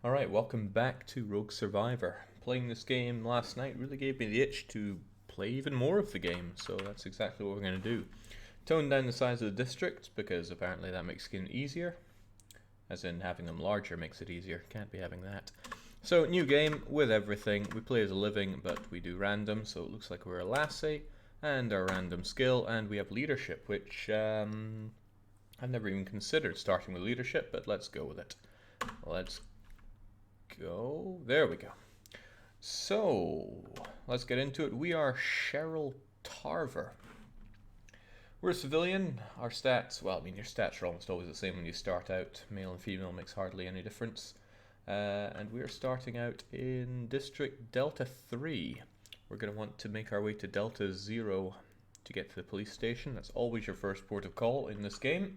Alright, welcome back to Rogue Survivor. Playing this game last night really gave me the itch to play even more of the game, so that's exactly what we're going to do. Tone down the size of the districts, because apparently that makes skin easier. As in, having them larger makes it easier. Can't be having that. So, new game with everything. We play as a living, but we do random, so it looks like we're a lassie. And our random skill, and we have leadership, which I've never even considered starting with leadership, but let's go with it. Let's go. There we go. So, let's get into it. We are Cheryl Tarver. We're a civilian. Our stats, well, I mean, your stats are almost always the same when you start out. Male and female makes hardly any difference. And we're starting out in District Delta 3. We're going to want to make our way to Delta 0 to get to the police station. That's always your first port of call in this game.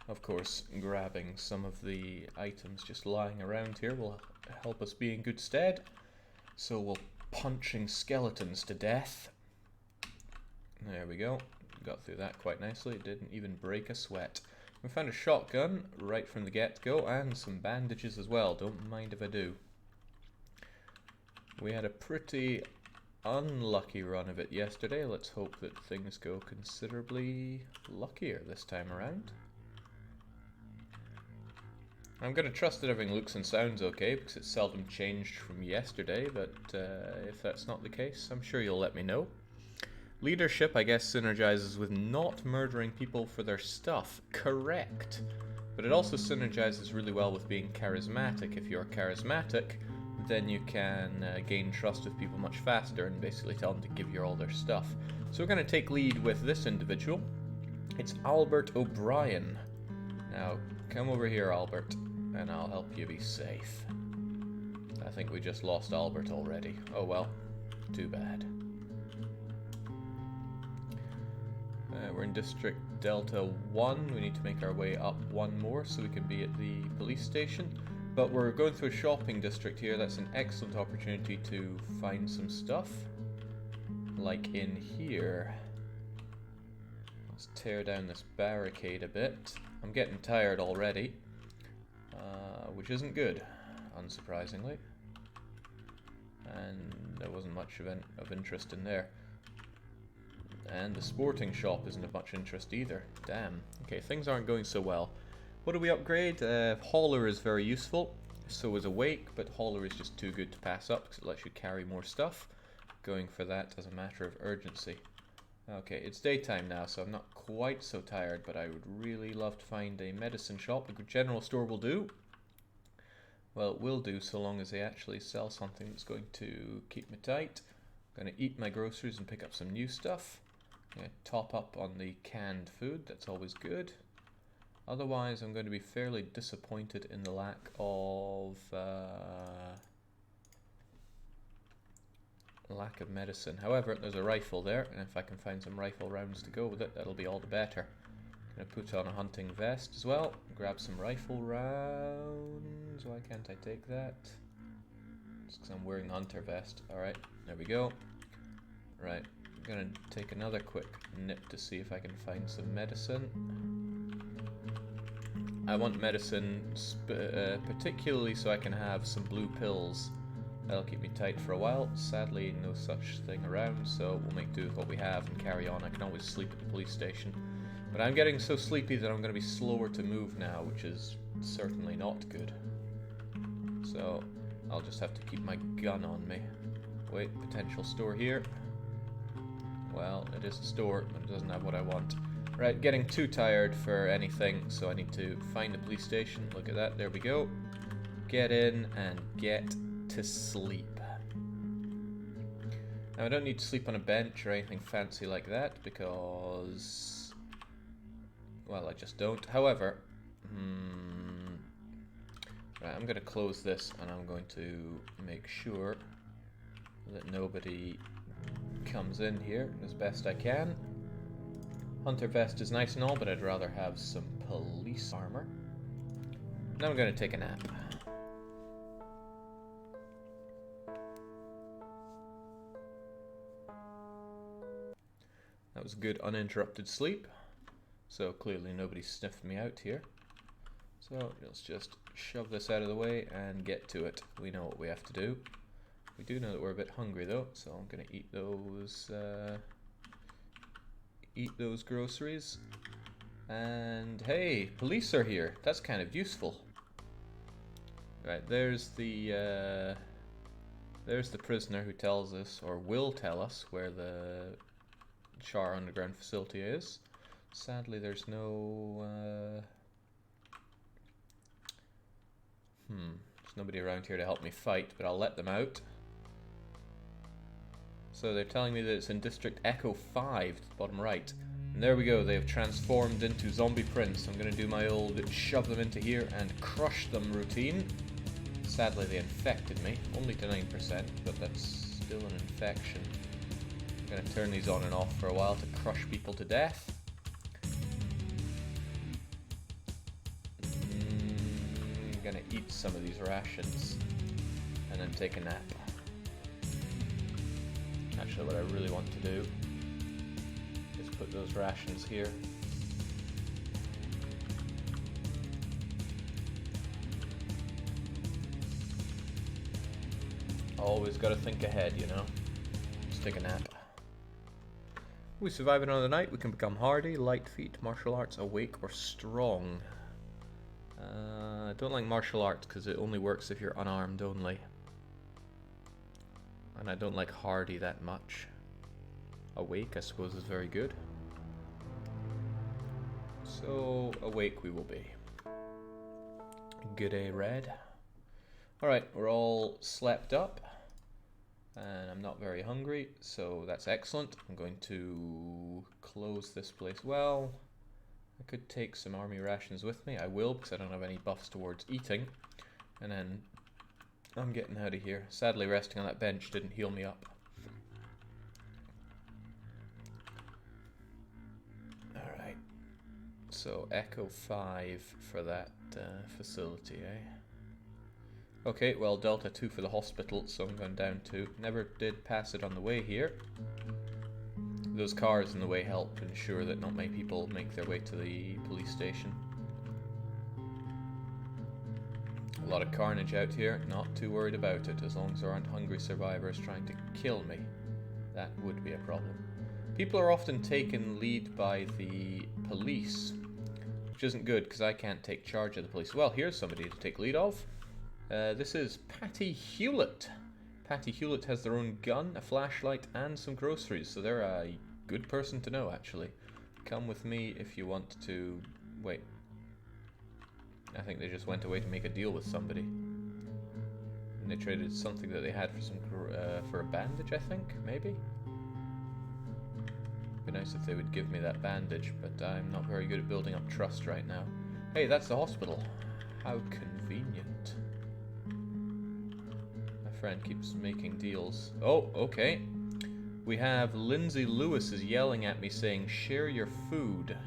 Of course, grabbing some of the items just lying around here will help us be in good stead. So we'll punching skeletons to death. There we go. Got through that quite nicely. It didn't even break a sweat. We found a shotgun right from the get-go and some bandages as well. Don't mind if I do. We had a pretty unlucky run of it yesterday. Let's hope that things go considerably luckier this time around. I'm going to trust that everything looks and sounds okay, because it's seldom changed from yesterday, but if that's not the case, I'm sure you'll let me know. Leadership, I guess, synergizes with not murdering people for their stuff. Correct. But it also synergizes really well with being charismatic. If you're charismatic, then you can gain trust with people much faster and basically tell them to give you all their stuff. So we're going to take lead with this individual. It's Albert O'Brien. Now, come over here, Albert, and I'll help you be safe. I think we just lost Albert already. Oh well, too bad. We're in District Delta 1. We need to make our way up one more so we can be at the police station. But we're going through a shopping district here. That's an excellent opportunity to find some stuff. Like in here. Let's tear down this barricade a bit. I'm getting tired already, which isn't good, unsurprisingly. And there wasn't much of interest in there. And the sporting shop isn't of much interest either. Damn. Okay, things aren't going so well. What do we upgrade? Hauler is very useful. So is Awake, but Hauler is just too good to pass up because it lets you carry more stuff. Going for that as a matter of urgency. Okay, it's daytime now, so I'm not quite so tired, but I would really love to find a medicine shop. A general store will do. Well, it will do so long as they actually sell something that's going to keep me tight. I'm going to eat my groceries and pick up some new stuff. I'm going to top up on the canned food, that's always good. Otherwise, I'm going to be fairly disappointed in the lack of medicine. However, there's a rifle there, and if I can find some rifle rounds to go with it, that'll be all the better. I'm going to put on a hunting vest as well, grab some rifle rounds. Why can't I take that? It's because I'm wearing the hunter vest. Alright, there we go. Right, I'm going to take another quick nip to see if I can find some medicine. I want medicine particularly so I can have some blue pills. That'll keep me tight for a while. Sadly, no such thing around, so we'll make do with what we have and carry on. I can always sleep at the police station. But I'm getting so sleepy that I'm going to be slower to move now, which is certainly not good. So, I'll just have to keep my gun on me. Wait, potential store here. Well, it is a store, but it doesn't have what I want. Right, getting too tired for anything, so I need to find the police station. Look at that, there we go. Get in and get to sleep. Now I don't need to sleep on a bench or anything fancy like that because, well, I just don't. However, right, I'm going to close this and I'm going to make sure that nobody comes in here as best I can. Hunter vest is nice and all, but I'd rather have some police armor. Now I'm going to take a nap. That was good uninterrupted sleep. So clearly nobody sniffed me out here. So let's just shove this out of the way and get to it. We know what we have to do. We do know that we're a bit hungry though, so I'm gonna eat those groceries. And hey, police are here. That's kind of useful. Right, there's the prisoner who tells us, or will tell us, where the Char underground facility is. Sadly, there's no there's nobody around here to help me fight, but I'll let them out. So they're telling me that it's in District Echo 5, bottom right. And there we go, they have transformed into Zombie Prince. I'm going to do my old shove them into here and crush them routine. Sadly, they infected me, only to 9%, but that's still an infection. I'm going to turn these on and off for a while to crush people to death. I'm going to eat some of these rations and then take a nap. Actually, what I really want to do is put those rations here. Always got to think ahead, you know. Just take a nap. We survive another night. We can become hardy, light feet, martial arts, awake, or strong. I don't like martial arts because it only works if you're unarmed only. And I don't like hardy that much. Awake, I suppose, is very good. So, awake we will be. Good day, Red. Alright, we're all slept up. And I'm not very hungry, so that's excellent. I'm going to close this place well. I could take some army rations with me. I will, because I don't have any buffs towards eating. And then I'm getting out of here. Sadly, resting on that bench didn't heal me up. Alright. So, Echo 5 for that facility, eh? Okay, well, Delta 2 for the hospital, so I'm going down 2. Never did pass it on the way here. Those cars in the way help ensure that not many people make their way to the police station. A lot of carnage out here, not too worried about it, as long as there aren't hungry survivors trying to kill me. That would be a problem. People are often taken lead by the police, which isn't good, because I can't take charge of the police. Well, here's somebody to take lead of. This is Patty Hewlett. Patty Hewlett has their own gun, a flashlight, and some groceries, so they're a good person to know, actually. Come with me if you want to... Wait. I think they just went away to make a deal with somebody. And they traded something that they had for some for a bandage, I think, maybe? It'd be nice if they would give me that bandage, but I'm not very good at building up trust right now. Hey, that's the hospital. How convenient. My friend keeps making deals. Oh, okay. We have Lindsay Lewis is yelling at me saying, share your food.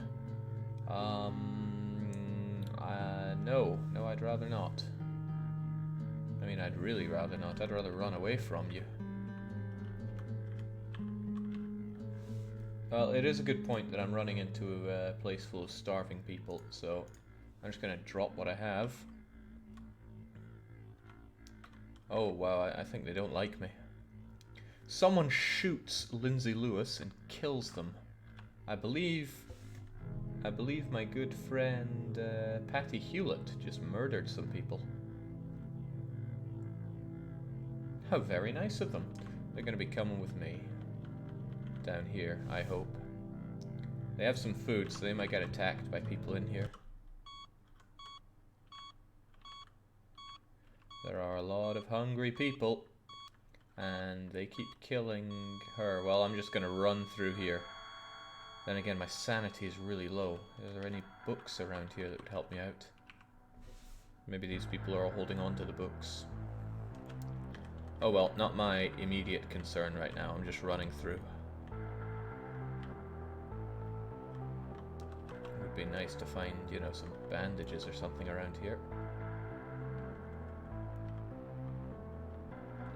No, I'd rather not. I mean, I'd really rather not. I'd rather run away from you. Well, it is a good point that I'm running into a place full of starving people, so I'm just going to drop what I have. Oh, wow, I think they don't like me. Someone shoots Lindsay Lewis and kills them. I believe my good friend Patty Hewlett just murdered some people. How very nice of them. They're going to be coming with me. Down here, I hope. They have some food, so they might get attacked by people in here. There are a lot of hungry people. And they keep killing her. Well, I'm just going to run through here. Then again, my sanity is really low. Are there any books around here that would help me out? Maybe these people are all holding on to the books. Oh well, not my immediate concern right now. I'm just running through. It would be nice to find, you know, some bandages or something around here.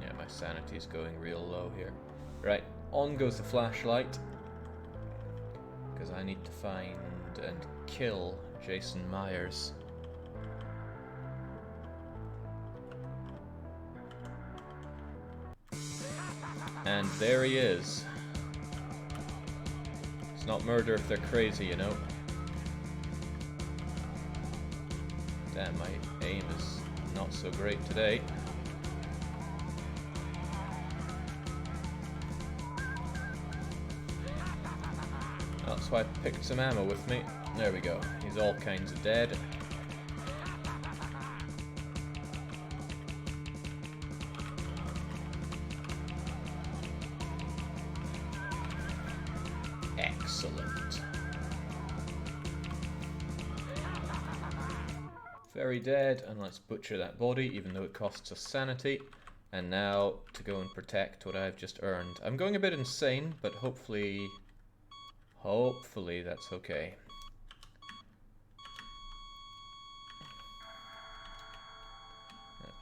Yeah, my sanity's going real low here. Right, on goes the flashlight. Because I need to find and kill Jason Myers. And there he is. It's not murder if they're crazy, you know. Damn, my aim is not so great today. That's why I picked some ammo with me. There we go. He's all kinds of dead. Excellent. Very dead, and let's butcher that body, even though it costs us sanity. And now to go and protect what I've just earned. I'm going a bit insane, but hopefully that's okay.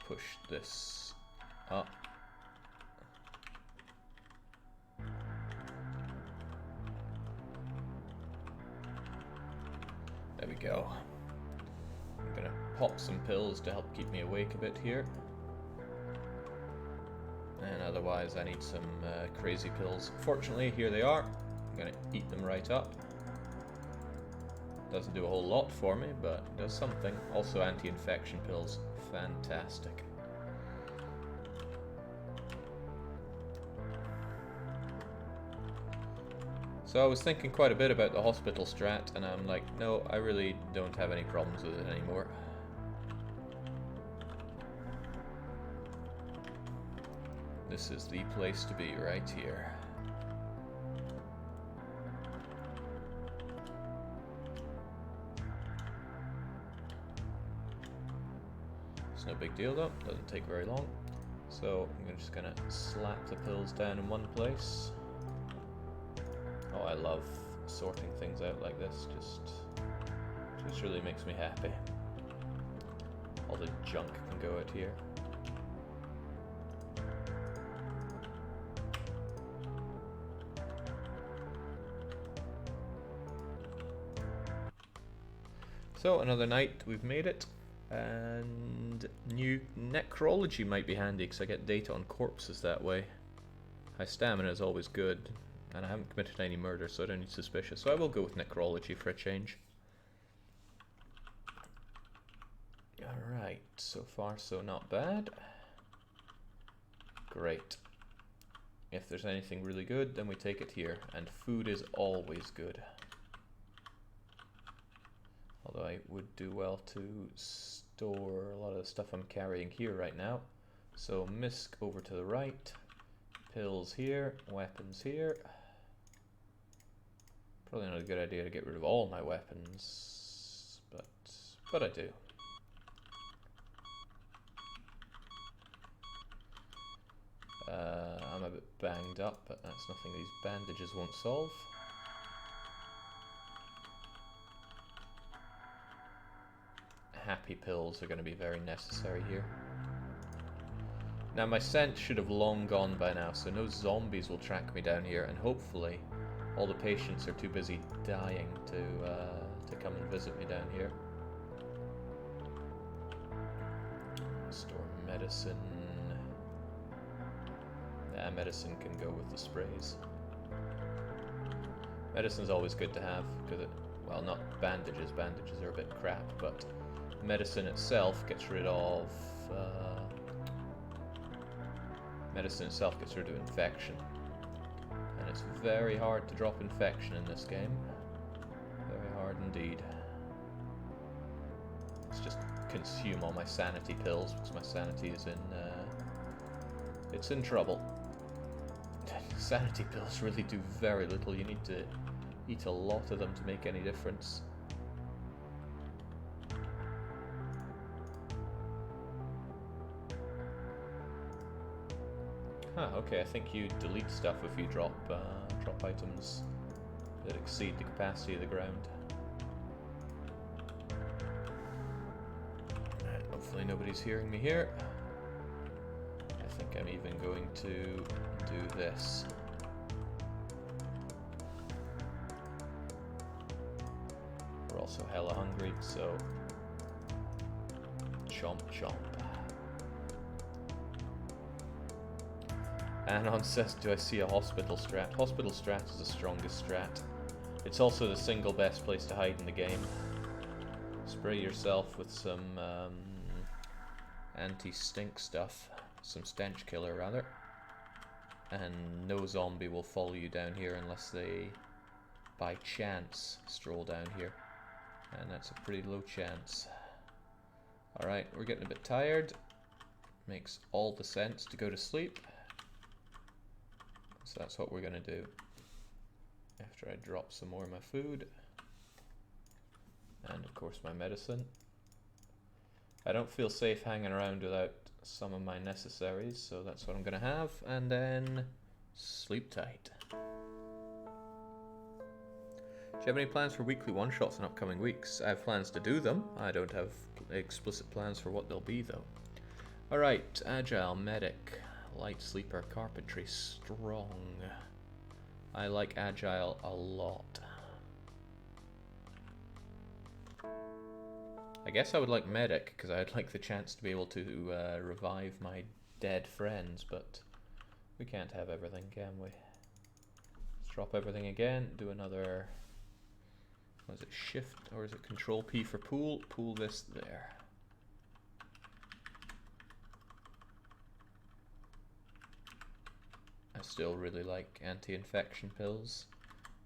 Push this up. There we go. I'm gonna pop some pills to help keep me awake a bit here. And otherwise I need some crazy pills. Fortunately, here they are. I'm gonna eat them right up. Doesn't do a whole lot for me, but it does something. Also anti-infection pills. Fantastic. So I was thinking quite a bit about the hospital strat, and I'm like, no, I really don't have any problems with it anymore. This is the place to be, right here. It's no big deal though, doesn't take very long. So I'm just gonna slap the pills down in one place. Oh, I love sorting things out like this, just really makes me happy. All the junk can go out here. So another night, we've made it, and new necrology might be handy because I get data on corpses that way. High stamina is always good, and I haven't committed any murder, so I don't need suspicious. So I will go with necrology for a change. Alright, so far so not bad. Great. If there's anything really good, then we take it here, and food is always good. Although I would do well to store a lot of the stuff I'm carrying here right now. So misc over to the right, pills here, weapons here. Probably not a good idea to get rid of all my weapons, but I do. I'm a bit banged up, but that's nothing these bandages won't solve. Happy pills are going to be very necessary here. Now my scent should have long gone by now, so no zombies will track me down here, and hopefully all the patients are too busy dying to come and visit me down here. Store medicine. Yeah, medicine can go with the sprays. Medicine's always good to have, because well, not bandages. Bandages are a bit crap, but medicine itself gets rid of infection, and it's very hard to drop infection in this game. Very hard indeed. Let's just consume all my sanity pills because my sanity is it's in trouble. Sanity pills really do very little. You need to eat a lot of them to make any difference. Huh, okay, I think you delete stuff if you drop items that exceed the capacity of the ground. Right, hopefully nobody's hearing me here. I think I'm even going to do this. We're also hella hungry, so chomp chomp. Anon says, do I see a hospital strat? Hospital strat is the strongest strat. It's also the single best place to hide in the game. Spray yourself with some anti-stink stuff. Some stench killer, rather. And no zombie will follow you down here unless they, by chance, stroll down here. And that's a pretty low chance. Alright, we're getting a bit tired. Makes all the sense to go to sleep. So that's what we're going to do. After I drop some more of my food. And of course my medicine. I don't feel safe hanging around without some of my necessaries, so that's what I'm going to have. And then sleep tight. Do you have any plans for weekly one-shots in upcoming weeks? I have plans to do them. I don't have explicit plans for what they'll be, though. Alright, agile, medic, light sleeper, carpentry, strong. I like agile a lot. I guess I would like medic, because I'd like the chance to be able to revive my dead friends, but we can't have everything, can we? Let's drop everything again, do another... Was it shift or is it control P for pool? Pool this there. I still really like anti-infection pills.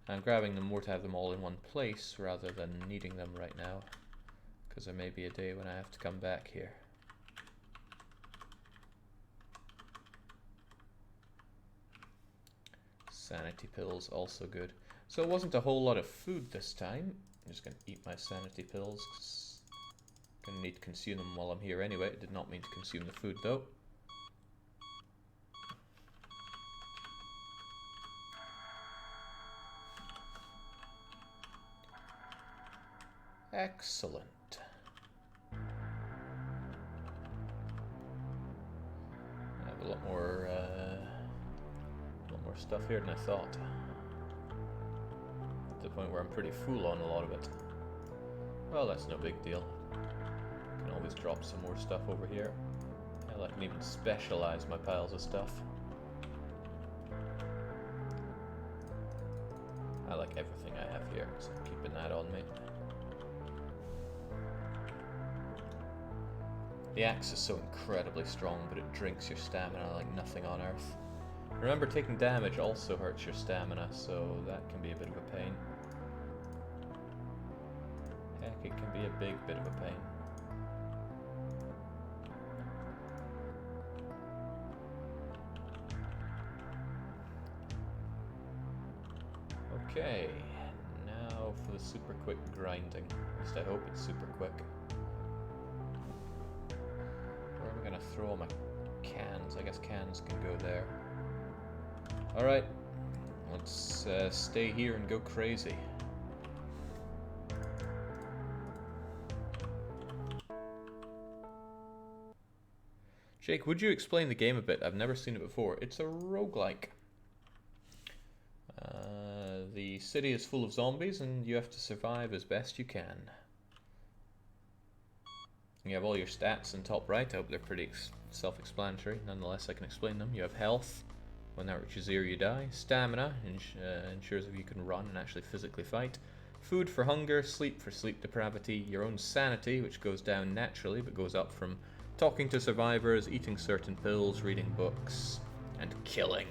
I'm grabbing them more to have them all in one place rather than needing them right now, because there may be a day when I have to come back here. Sanity pills, also good. So it wasn't a whole lot of food this time. I'm just going to eat my sanity pills, because I'm going to need to consume them while I'm here anyway. I did not mean to consume the food though. Excellent. I have a lot more stuff here than I thought. To the point where I'm pretty full on a lot of it. Well, that's no big deal. Can always drop some more stuff over here. Hell, I can even specialize my piles of stuff. I like everything I have here, so I'm keeping that on me. The axe is so incredibly strong, but it drinks your stamina like nothing on earth. Remember, taking damage also hurts your stamina, so that can be a bit of a pain. Heck, it can be a big bit of a pain. Okay, now for the super quick grinding. At least I hope it's super quick. Where am I going to throw all my cans? I guess cans can go there. Alright, let's stay here and go crazy. Jake, would you explain the game a bit? I've never seen it before. It's a roguelike. The city is full of zombies and you have to survive as best you can. You have all your stats in top right. I hope they're pretty self-explanatory. Nonetheless, I can explain them. You have health. When that reaches 0, you die. Stamina ensures if you can run and actually physically fight. Food for hunger, sleep for sleep depravity, your own sanity, which goes down naturally but goes up from talking to survivors, eating certain pills, reading books, and killing.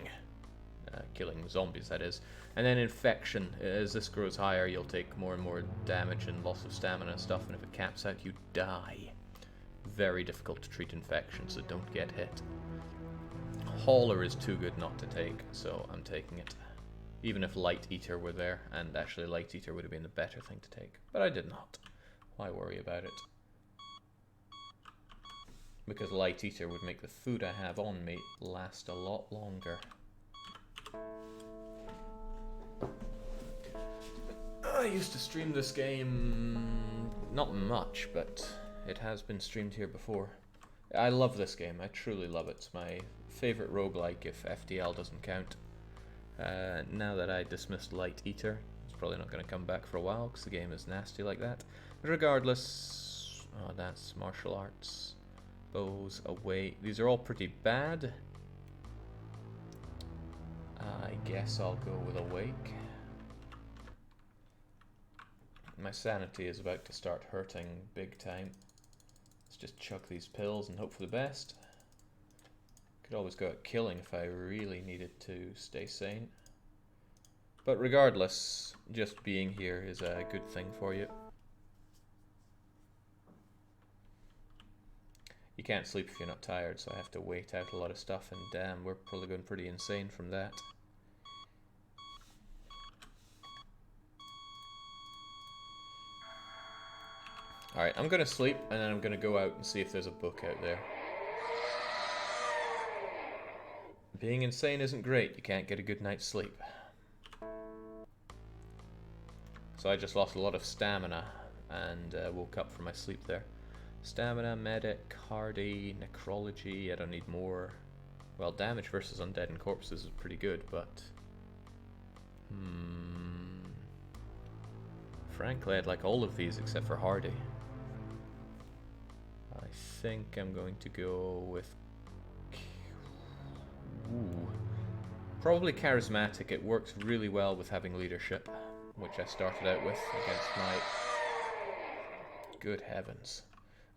Killing zombies, that is. And then infection. As this grows higher, you'll take more and more damage and loss of stamina and stuff, and if it caps out, you die. Very difficult to treat infection, so don't get hit. Hauler is too good not to take, so I'm taking it. Even if Light Eater were there, and actually Light Eater would have been the better thing to take. But I did not. Why worry about it? Because Light Eater would make the food I have on me last a lot longer. I used to stream this game, not much, but it has been streamed here before. I love this game, I truly love it. It's my favorite roguelike if FTL doesn't count. Now that I dismissed Light Eater, it's probably not going to come back for a while because the game is nasty like that. But regardless, oh, that's martial arts, bows, away. These are all pretty bad. I guess I'll go with awake. My sanity is about to start hurting big time. Let's just chuck these pills and hope for the best. Could always go out killing if I really needed to stay sane. But regardless, just being here is a good thing for you. You can't sleep if you're not tired, so I have to wait out a lot of stuff, and damn, we're probably going pretty insane from that. Alright, I'm gonna sleep, and then I'm gonna go out and see if there's a book out there. Being insane isn't great, you can't get a good night's sleep. So I just lost a lot of stamina, and woke up from my sleep there. Stamina, medic, hardy, necrology, I don't need more. Well, damage versus undead and corpses is pretty good, but... frankly, I'd like all of these except for hardy. I think I'm going to go with... Ooh. Probably charismatic. It works really well with having leadership, which I started out with against my... Good heavens.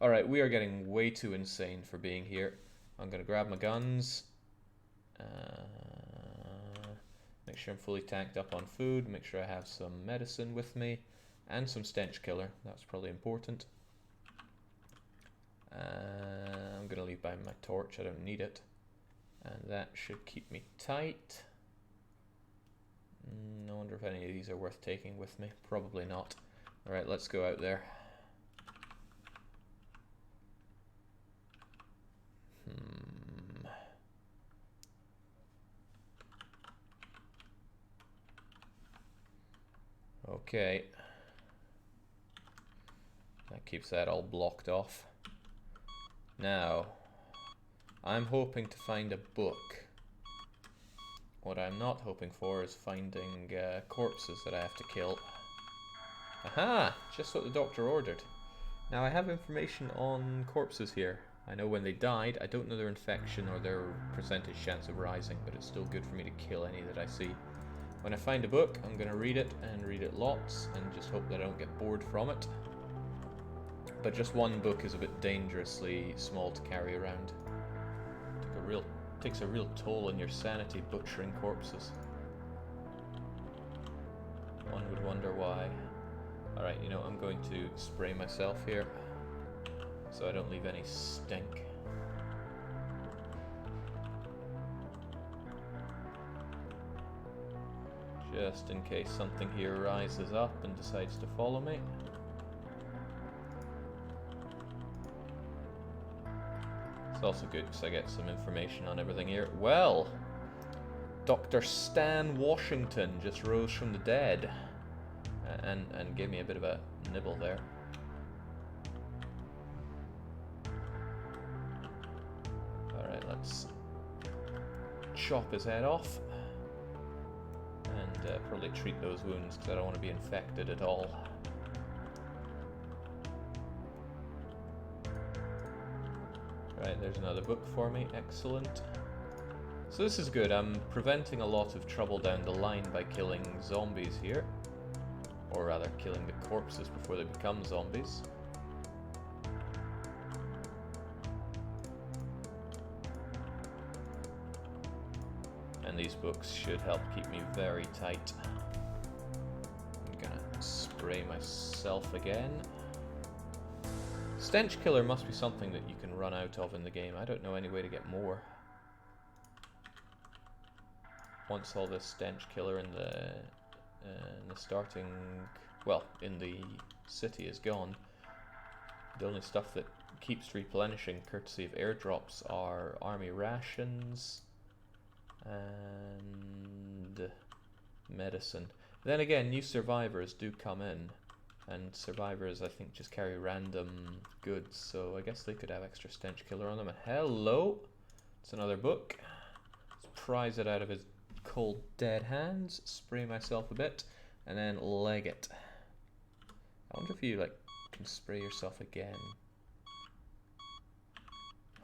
Alright, we are getting way too insane for being here. I'm gonna grab my guns. Make sure I'm fully tanked up on food. Make sure I have some medicine with me. And some stench killer. That's probably important. I'm gonna leave behind my torch. I don't need it. And that should keep me tight. I wonder if any of these are worth taking with me. Probably not. Alright, let's go out there. Okay. That keeps that all blocked off. Now, I'm hoping to find a book. What I'm not hoping for is finding corpses that I have to kill. Aha! Just what the doctor ordered. Now I have information on corpses here. I know when they died. I don't know their infection or their percentage chance of rising, but it's still good for me to kill any that I see. When I find a book, I'm going to read it, and read it lots, and just hope that I don't get bored from it. But just one book is a bit dangerously small to carry around. Takes a real toll on your sanity butchering corpses. One would wonder why. Alright, you know, I'm going to spray myself here, so I don't leave any stink. Just in case something here rises up and decides to follow me. It's also good because I get some information on everything here. Well, Dr. Stan Washington just rose from the dead and gave me a bit of a nibble there. Alright, let's chop his head off and probably treat those wounds because I don't want to be infected at all. Right, there's another book for me. Excellent. So this is good. I'm preventing a lot of trouble down the line by killing zombies here. Or rather, killing the corpses before they become zombies. And these books should help keep me very tight. I'm gonna spray myself again. Stench killer must be something that you can run out of in the game. I don't know any way to get more. Once all this stench killer in the starting, well, in the city is gone, the only stuff that keeps replenishing courtesy of airdrops are army rations and medicine. Then again, new survivors do come in. And survivors, I think, just carry random goods, so I guess they could have extra stench killer on them. And hello! It's another book. Let's prise it out of his cold, dead hands, spray myself a bit, and then leg it. I wonder if you, like, can spray yourself again.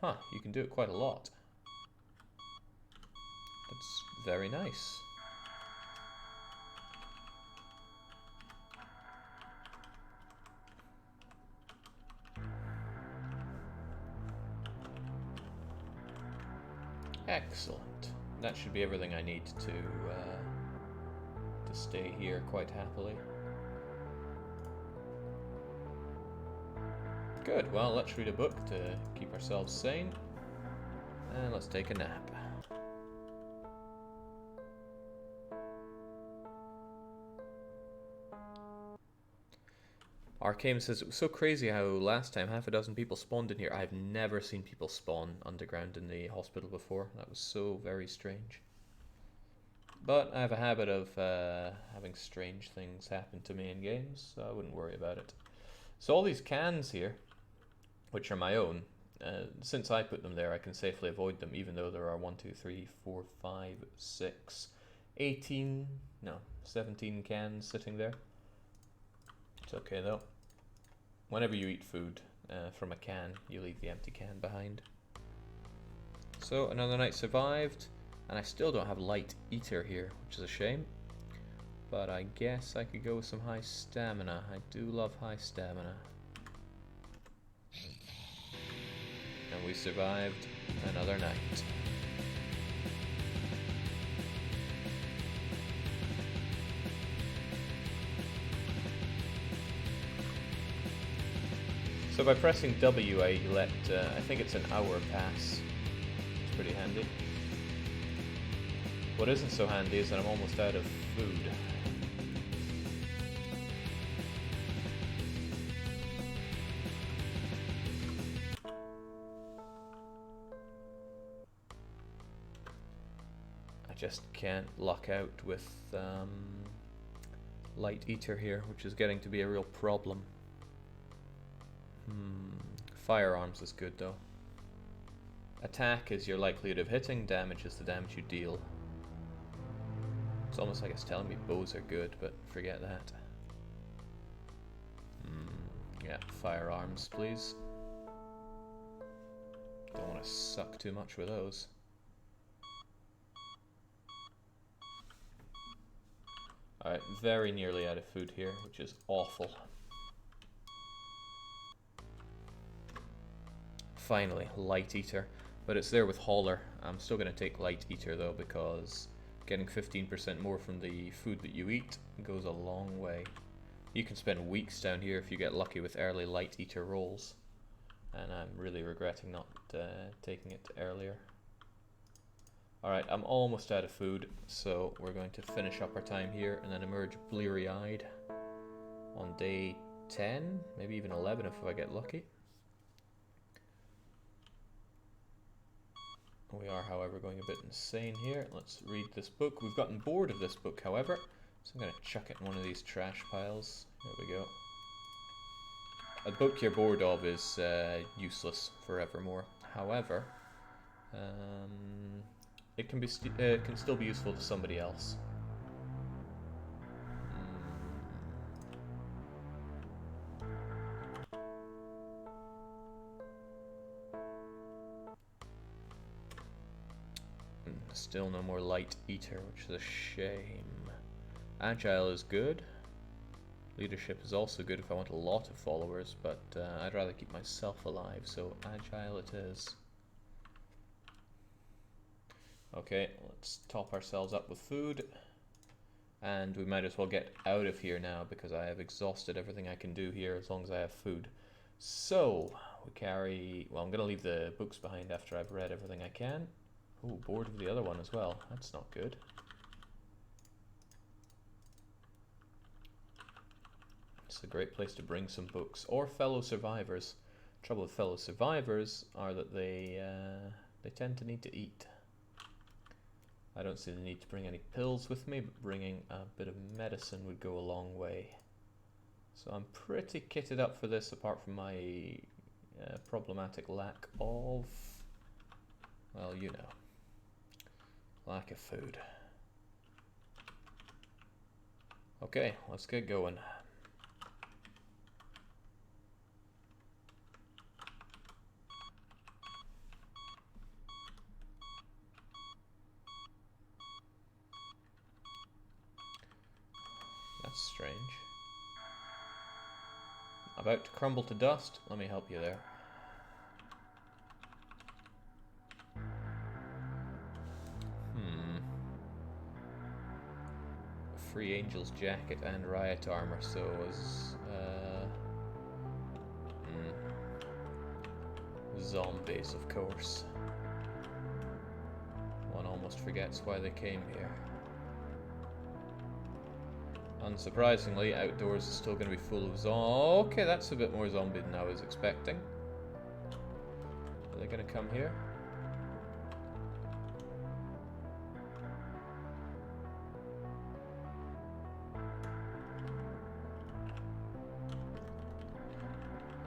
Huh, you can do it quite a lot. It's very nice. Excellent. That should be everything I need to stay here quite happily. Good, well, let's read a book to keep ourselves sane. And let's take a nap. Arcane says, it was so crazy how last time half a dozen people spawned in here. I've never seen people spawn underground in the hospital before. That was so very strange. But I have a habit of having strange things happen to me in games, so I wouldn't worry about it. So all these cans here, which are my own, since I put them there, I can safely avoid them, even though there are 1, 2, 3, 4, 5, 6, 18, no, 17 cans sitting there. It's okay though. Whenever you eat food from a can, you leave the empty can behind. So another night survived, and I still don't have light eater here, which is a shame. But I guess I could go with some high stamina. I do love high stamina. And we survived another night. So by pressing W, I let, I think it's an hour pass. It's pretty handy. What isn't so handy is that I'm almost out of food. I just can't luck out with light eater here, which is getting to be a real problem. Firearms is good though. Attack is your likelihood of hitting, damage is the damage you deal. It's almost like it's telling me bows are good, but forget that. Yeah, firearms please. Don't want to suck too much with those. Alright, very nearly out of food here, which is awful. Finally, light eater, but it's there with hauler. I'm still going to take light eater though, because getting 15% more from the food that you eat goes a long way. You can spend weeks down here if you get lucky with early light eater rolls, and I'm really regretting not taking it earlier. Alright, I'm almost out of food, so we're going to finish up our time here and then emerge bleary-eyed on day 10, maybe even 11 if I get lucky. We are, however, going a bit insane here. Let's read this book. We've gotten bored of this book, however, so I'm going to chuck it in one of these trash piles. There we go. A book you're bored of is useless forevermore. However, it can still be useful to somebody else. Still no more light eater, which is a shame. Agile is good. Leadership is also good if I want a lot of followers, but I'd rather keep myself alive, so agile it is. Okay, let's top ourselves up with food. And we might as well get out of here now, because I have exhausted everything I can do here as long as I have food. So, we carry... well, I'm going to leave the books behind after I've read everything I can. Ooh, bored of the other one as well. That's not good. It's a great place to bring some books. Or fellow survivors. Trouble with fellow survivors are that they tend to need to eat. I don't see the need to bring any pills with me, but bringing a bit of medicine would go a long way. So I'm pretty kitted up for this, apart from my problematic lack of, well, you know, lack of food. Okay, let's get going. that's strange. About to crumble to dust. Let me help you there. Free Angel's jacket and riot armor, so was zombies, of course. One almost forgets why they came here. Unsurprisingly, outdoors is still going to be full of zombies. Okay, that's a bit more zombie than I was expecting. Are they going to come here?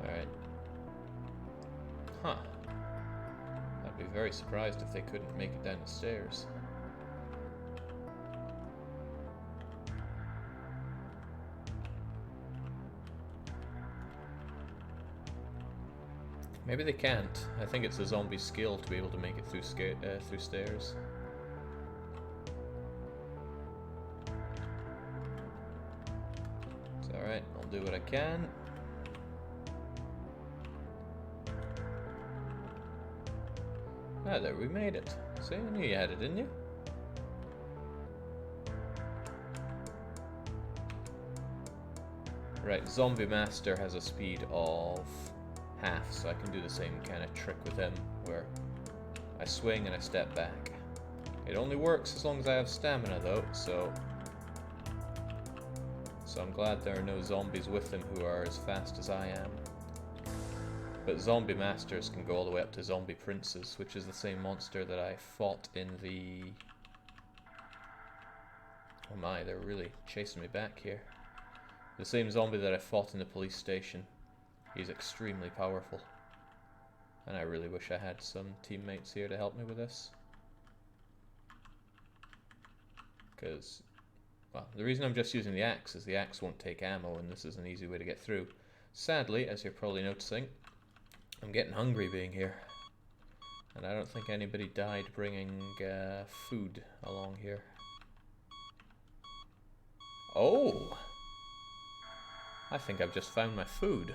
Alright. Huh. I'd be very surprised if they couldn't make it down the stairs. Maybe they can't. I think it's a zombie skill to be able to make it through stairs. It's alright, I'll do what I can. Ah, there, we made it. See, I knew you had it, didn't you? Right, Zombie Master has a speed of half, so I can do the same kind of trick with him, where I swing and I step back. It only works as long as I have stamina, though, so I'm glad there are no zombies with him who are as fast as I am. But Zombie Masters can go all the way up to Zombie Princes, which is the same monster that I fought in the... Oh my, they're really chasing me back here. The same zombie that I fought in the police station. He's extremely powerful. And I really wish I had some teammates here to help me with this. Because, well, the reason I'm just using the axe is the axe won't take ammo, and this is an easy way to get through. Sadly, as you're probably noticing, I'm getting hungry being here. And I don't think anybody died bringing food along here. Oh! I think I've just found my food.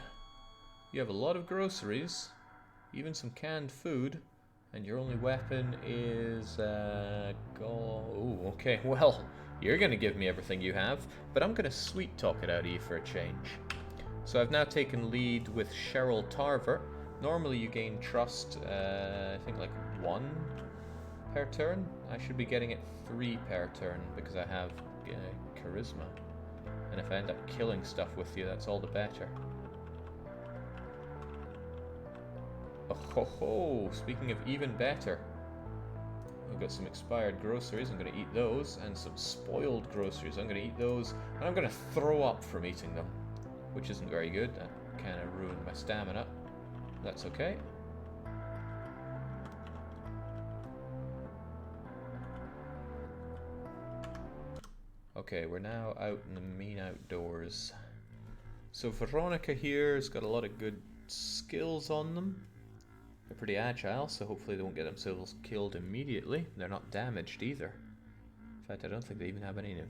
You have a lot of groceries, even some canned food, and your only weapon is oh, okay, well, you're gonna give me everything you have, but I'm gonna sweet talk it out of you for a change. So I've now taken lead with Cheryl Tarver. Normally you gain trust, I think like 1 per turn. I should be getting it 3 per turn because I have charisma. And if I end up killing stuff with you, that's all the better. Oh ho ho! Speaking of even better, I've got some expired groceries, I'm going to eat those, and some spoiled groceries, I'm going to eat those, and I'm going to throw up from eating them, which isn't very good. That kind of ruined my stamina. That's okay. Okay, we're now out in the mean outdoors. So Veronica here has got a lot of good skills on them. They're pretty agile, so hopefully they won't get themselves killed immediately. They're not damaged either. In fact, I don't think they even have any...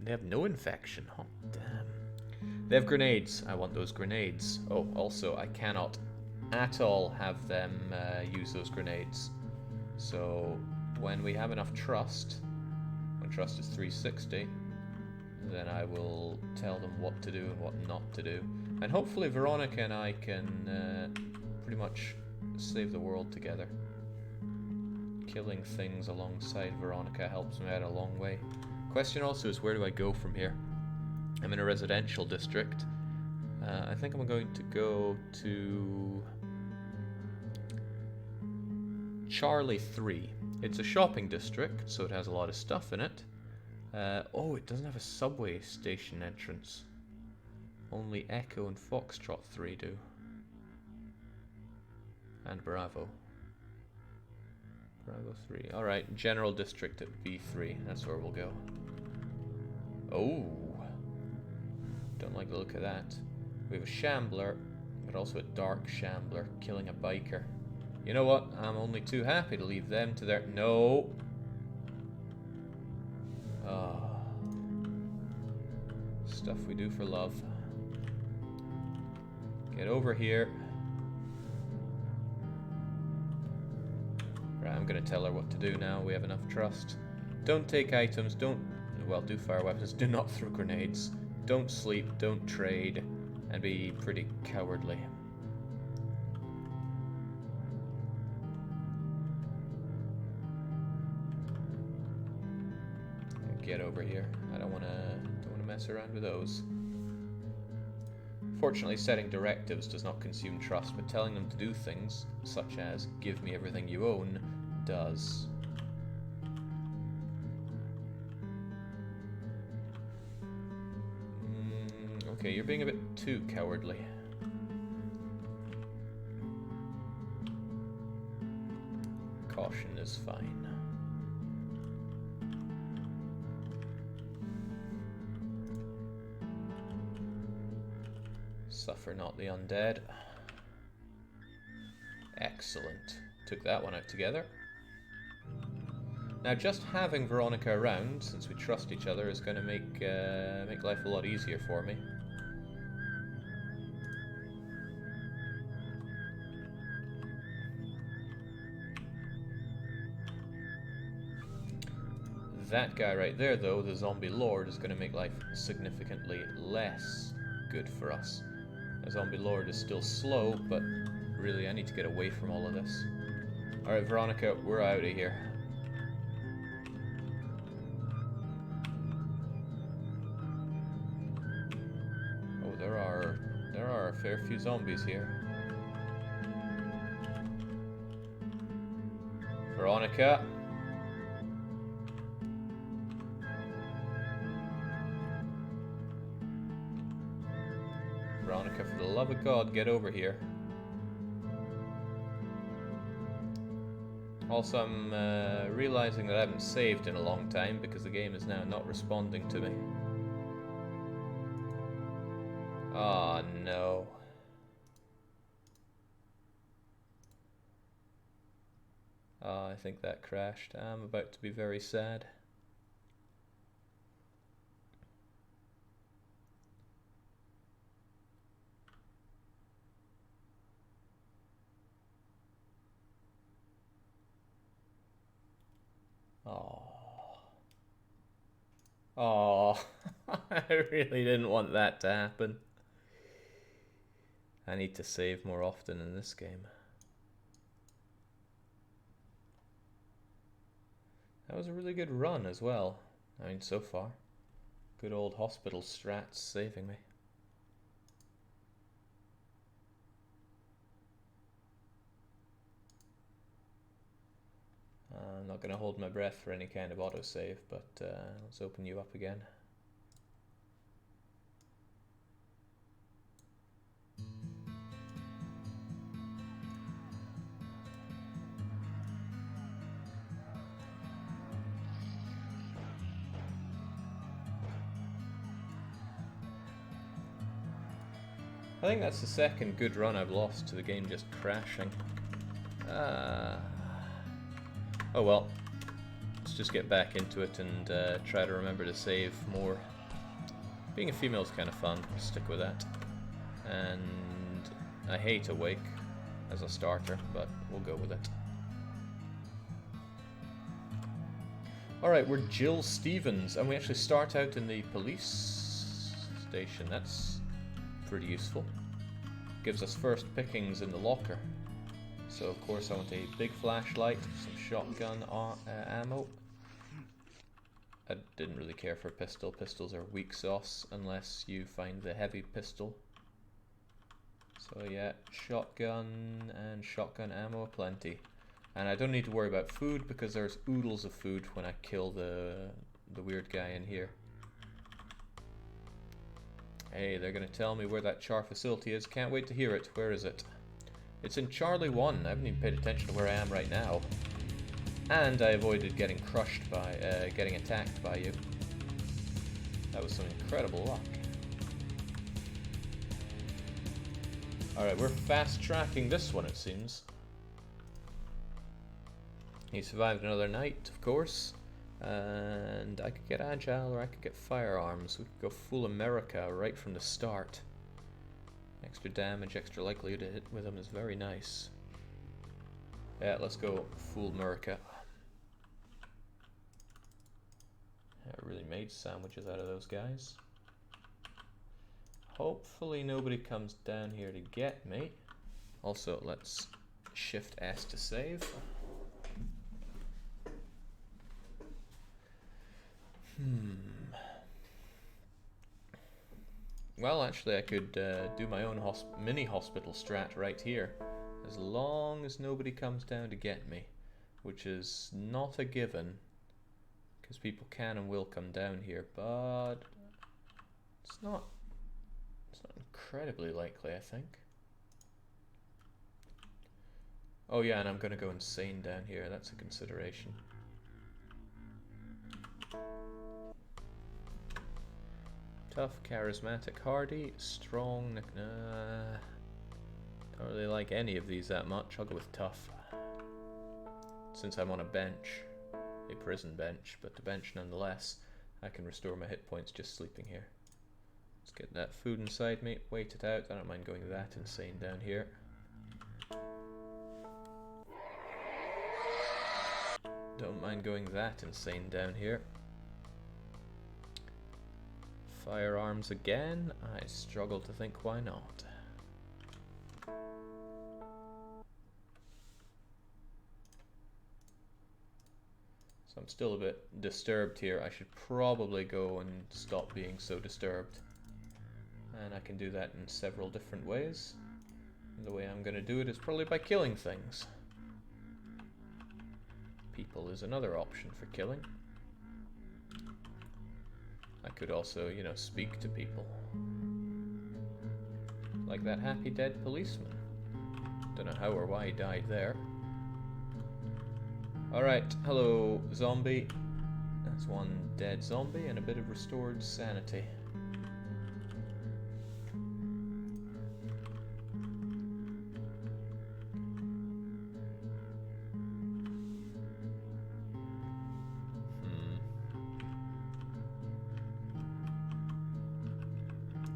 They have no infection. Oh, damn. They have grenades. I want those grenades. Oh, also, I cannot at all have them use those grenades. So, when we have enough trust, when trust is 360, then I will tell them what to do and what not to do. And hopefully Veronica and I can pretty much save the world together. Killing things alongside Veronica helps me out a long way. Question also is, where do I go from here? I'm in a residential district. I think I'm going to go to Charlie 3. It's a shopping district, so it has a lot of stuff in it. Oh, it doesn't have a subway station entrance. Only Echo and Foxtrot 3 do. And Bravo. Bravo 3. Alright, General District at B3. That's where we'll go. Oh. Don't like the look of that. We have a Shambler, but also a Dark Shambler killing a biker. You know what? I'm only too happy to leave them to their... No! Stuff we do for love. Get over here. Right, I'm gonna tell her what to do now. We have enough trust. Don't take items, well, do fire weapons, do not throw grenades. Don't sleep, don't trade, and be pretty cowardly. Get over here. I don't wanna mess around with those. Fortunately, setting directives does not consume trust, but telling them to do things, such as give me everything you own, does. Okay, you're being a bit too cowardly. Caution is fine. Suffer not the undead. Excellent. Took that one out together. Now, just having Veronica around, since we trust each other, is going to make life a lot easier for me. That guy right there, though, the zombie lord, is going to make life significantly less good for us. The zombie lord is still slow, but really I need to get away from all of this. Alright, Veronica, we're out of here. Oh, there are a fair few zombies here. Veronica. Veronica, for the love of God, get over here. Also, I'm realizing that I haven't saved in a long time because the game is now not responding to me. Oh no. Oh, I think that crashed. I'm about to be very sad. Oh, I really didn't want that to happen. I need to save more often in this game. That was a really good run as well. I mean, so far. Good old hospital strats saving me. I'm not going to hold my breath for any kind of autosave, but let's open you up again. I think that's the second good run I've lost to the game just crashing. Oh well, let's just get back into it and try to remember to save more. Being a female is kind of fun, stick with that. And I hate Awake as a starter, but we'll go with it. Alright, we're Jill Stevens, and we actually start out in the police station. That's pretty useful. Gives us first pickings in the locker. So of course I want a big flashlight, some shotgun ammo. I didn't really care for a pistol. Pistols are weak sauce unless you find the heavy pistol. So yeah, shotgun and shotgun ammo plenty. And I don't need to worry about food because there's oodles of food when I kill the weird guy in here. Hey, they're gonna tell me where that char facility is. Can't wait to hear it. Where is it? It's in Charlie 1. I haven't even paid attention to where I am right now. And I avoided getting crushed by, getting attacked by you. That was some incredible luck. Alright, we're fast tracking this one, it seems. He survived another night, of course. And I could get agile or I could get firearms. We could go full America right from the start. Extra damage, extra likelihood to hit with them is very nice. Yeah, let's go full America. I really made sandwiches out of those guys. Hopefully nobody comes down here to get me. Also, let's Shift S to save. Well, actually I could do my own mini hospital strat right here. As long as nobody comes down to get me. Which is not a given. Because people can and will come down here, but it's not incredibly likely, I think. Oh yeah, and I'm gonna go insane down here, that's a consideration. Tough, charismatic, hardy, strong, don't really like any of these that much. I'll go with tough. Since I'm on a bench. A prison bench, but a bench nonetheless. I can restore my hit points just sleeping here. Let's get that food inside me, wait it out. I don't mind going that insane down here. Don't mind going that insane down here. Firearms again? I struggle to think why not. So I'm still a bit disturbed here. I should probably go and stop being so disturbed. And I can do that in several different ways. And the way I'm going to do it is probably by killing things. People is another option for killing. I could also, you know, speak to people. Like that happy dead policeman. Don't know how or why he died there. Alright, hello zombie. That's one dead zombie and a bit of restored sanity.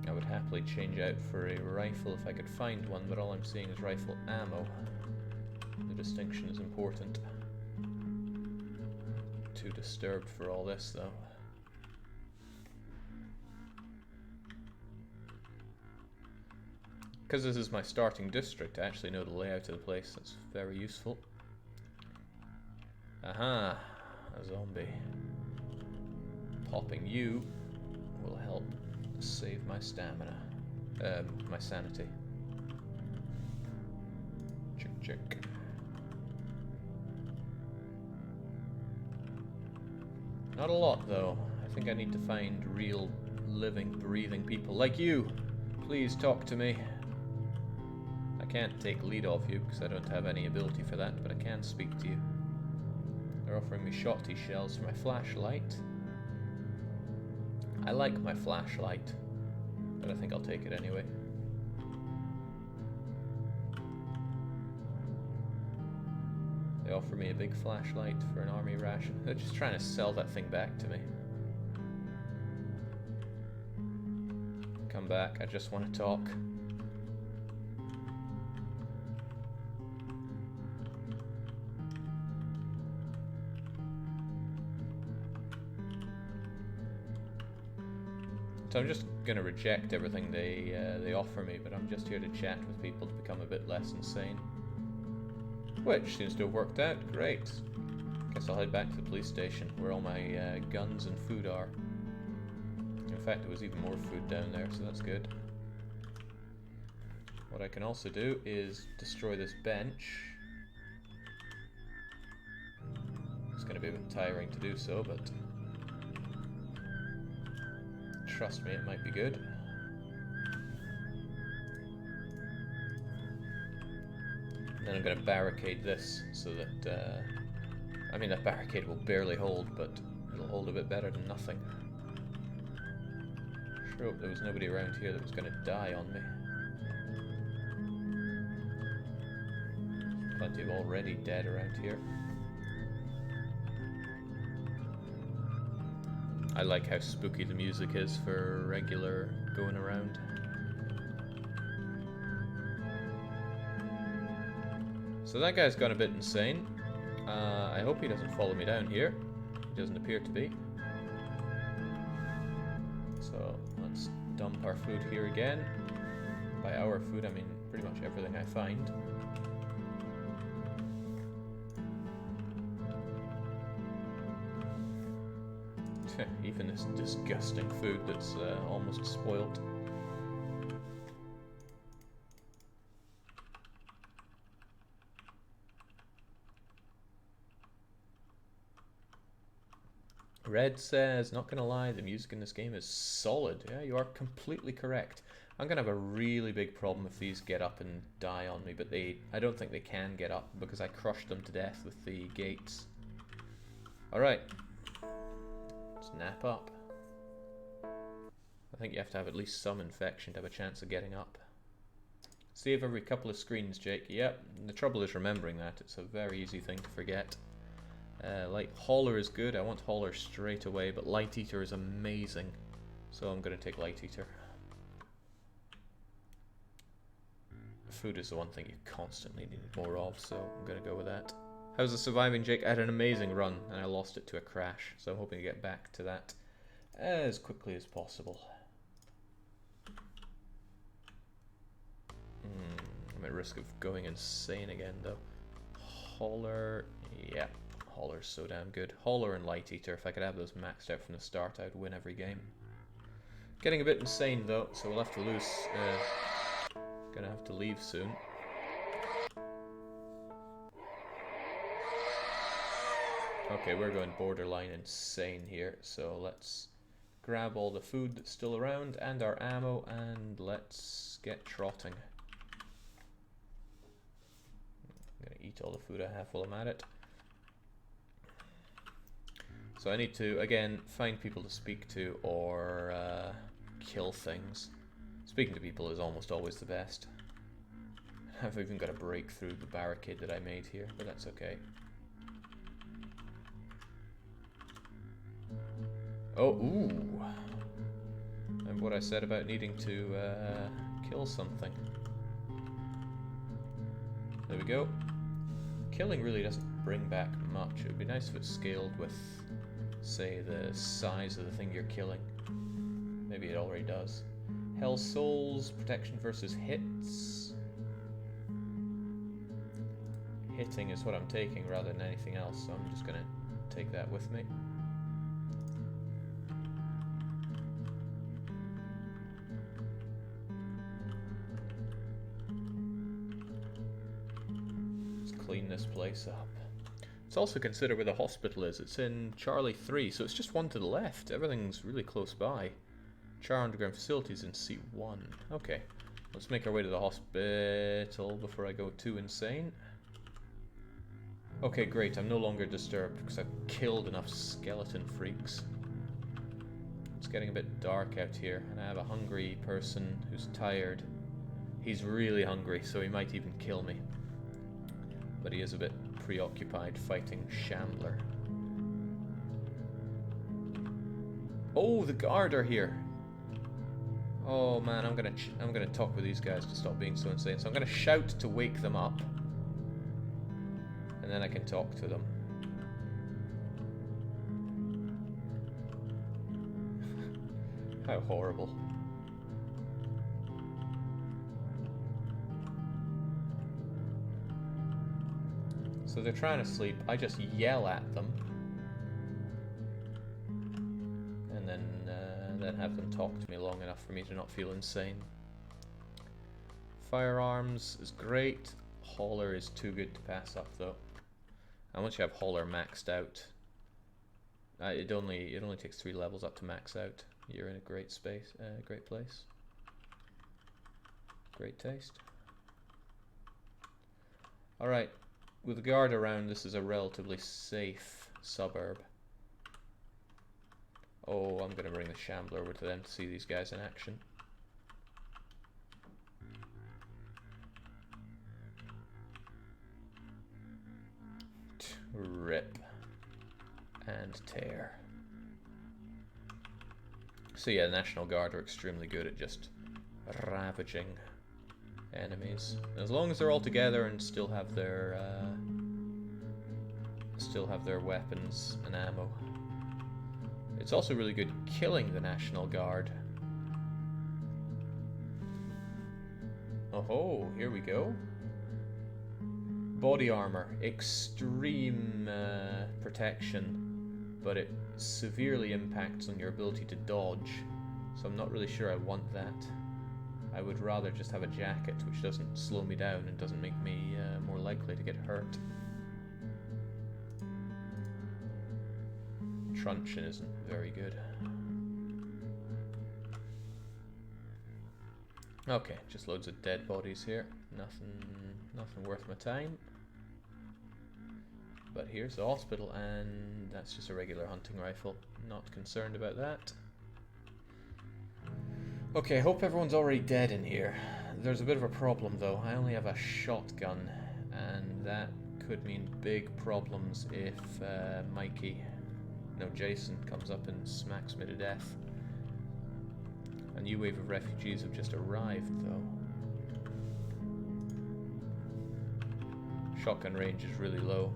I would happily change out for a rifle if I could find one, but all I'm seeing is rifle ammo. The distinction is important. Too disturbed for all this though. Because this is my starting district, I actually know the layout of the place. That's very useful. Aha, a zombie. Popping you will help save my stamina. My sanity. Chick chick. Not a lot, though. I think I need to find real, living, breathing people like you. Please talk to me. I can't take lead off you because I don't have any ability for that, but I can speak to you. They're offering me shotty shells for my flashlight. I like my flashlight, but I think I'll take it anyway. They offer me a big flashlight for an army ration. They're just trying to sell that thing back to me. Come back, I just want to talk. So I'm just going to reject everything they offer me, but I'm just here to chat with people to become a bit less insane. Which seems to have worked out. Great. Guess I'll head back to the police station where all my guns and food are. In fact, there was even more food down there, so that's good. What I can also do is destroy this bench. It's going to be a bit tiring to do so, but trust me, it might be good. Then I'm going to barricade this so that, I mean that barricade will barely hold, but it'll hold a bit better than nothing. Sure hope there was nobody around here that was going to die on me. Plenty of already dead around here. I like how spooky the music is for regular going around. So that guy's gone a bit insane. I hope he doesn't follow me down here. He doesn't appear to be. So let's dump our food here again. By our food, I mean pretty much everything I find. Even this disgusting food that's almost spoiled. Red says, not gonna lie, the music in this game is solid. Yeah, you are completely correct. I'm gonna have a really big problem if these get up and die on me, but I don't think they can get up because I crushed them to death with the gates. Alright. Let's nap up. I think you have to have at least some infection to have a chance of getting up. Save every couple of screens, Jake. Yep, the trouble is remembering that. It's a very easy thing to forget. Like, Hauler is good. I want Hauler straight away, but Light Eater is amazing. So I'm going to take Light Eater. Food is the one thing you constantly need more of, so I'm going to go with that. How's the surviving, Jake? I had an amazing run, and I lost it to a crash, so I'm hoping to get back to that as quickly as possible. I'm at risk of going insane again, though. Hauler, yeah. Hauler's so damn good. Hauler and Light Eater, if I could have those maxed out from the start, I'd win every game. Getting a bit insane though, so we'll have to lose. Gonna have to leave soon. Okay, we're going borderline insane here, so let's grab all the food that's still around and our ammo, and let's get trotting. I'm gonna eat all the food I have while I'm at it. So I need to, again, find people to speak to or kill things. Speaking to people is almost always the best. I've even got to break through the barricade that I made here, but that's okay. Oh, ooh. Remember what I said about needing to kill something. There we go. Killing really doesn't bring back much. It would be nice if it scaled with, say, the size of the thing you're killing. Maybe it already does. Hell Souls, protection versus hits. Hitting is what I'm taking rather than anything else, so I'm just gonna take that with me. Let's clean this place up. It's also consider where the hospital is. It's in Charlie 3, so it's just one to the left. Everything's really close by. Char Underground Facilities in C1. Okay, let's make our way to the hospital before I go too insane. Okay, great. I'm no longer disturbed because I've killed enough skeleton freaks. It's getting a bit dark out here, and I have a hungry person who's tired. He's really hungry, so he might even kill me. But he is a bit preoccupied fighting Shambler. Oh, the guard are here. Oh man, I'm gonna talk with these guys to stop being so insane. So I'm gonna shout to wake them up, and then I can talk to them. How horrible. So they're trying to sleep. I just yell at them, and then have them talk to me long enough for me to not feel insane. Firearms is great. Hauler is too good to pass up though. And once you have Hauler maxed out, it only takes 3 levels up to max out. You're in a great space, great place. Great taste. All right. With the guard around, this is a relatively safe suburb. Oh, I'm going to bring the Shambler over to them to see these guys in action. Rip and tear. So yeah, the National Guard are extremely good at just ravaging enemies. As long as they're all together and still have their weapons and ammo. It's also really good killing the National Guard. Oh, here we go. Body armor, extreme protection, but it severely impacts on your ability to dodge. So I'm not really sure I want that. I would rather just have a jacket which doesn't slow me down and doesn't make me more likely to get hurt. Truncheon isn't very good. Okay, just loads of dead bodies here. Nothing worth my time. But here's the hospital, and that's just a regular hunting rifle. Not concerned about that. Okay, hope everyone's already dead in here. There's a bit of a problem though. I only have a shotgun, and that could mean big problems if Jason comes up and smacks me to death. A new wave of refugees have just arrived though. Shotgun range is really low.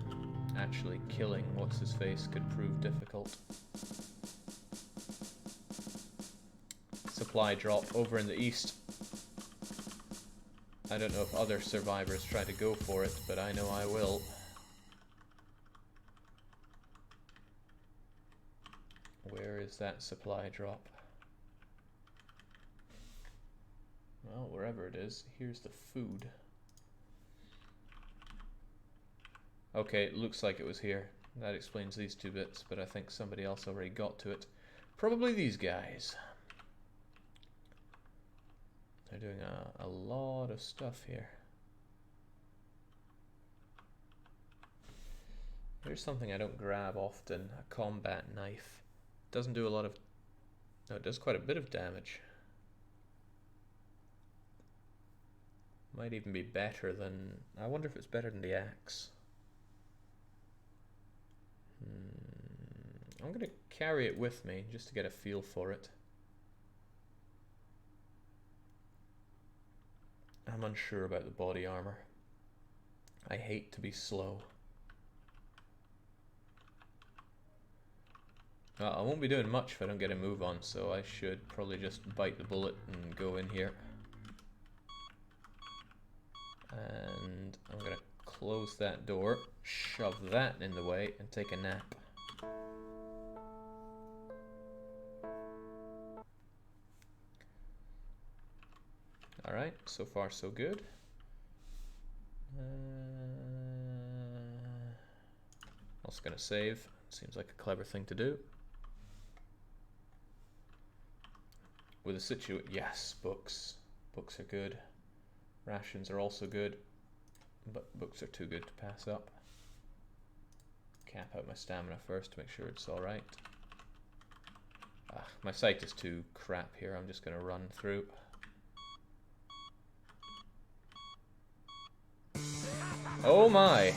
Actually killing what's-his-face could prove difficult. Supply drop over in the east. I don't know if other survivors try to go for it, but I know I will. Where is that supply drop? Well, wherever it is, here's the food. Okay, it looks like it was here. That explains these two bits, but I think somebody else already got to it. Probably these guys. They're doing a lot of stuff here. Here's something I don't grab often, a combat knife. Doesn't do a lot of... No, it does quite a bit of damage. Might even be better than... I wonder if it's better than the axe. I'm going to carry it with me just to get a feel for it. I'm unsure about the body armor. I hate to be slow. I won't be doing much if I don't get a move on, so I should probably just bite the bullet and go in here. And I'm going to close that door, shove that in the way, and take a nap. Alright, so far so good. Also going to save. Seems like a clever thing to do. With a situation... Yes, books. Books are good. Rations are also good. But books are too good to pass up. Cap out my stamina first to make sure it's alright. My sight is too crap here. I'm just going to run through. Oh my!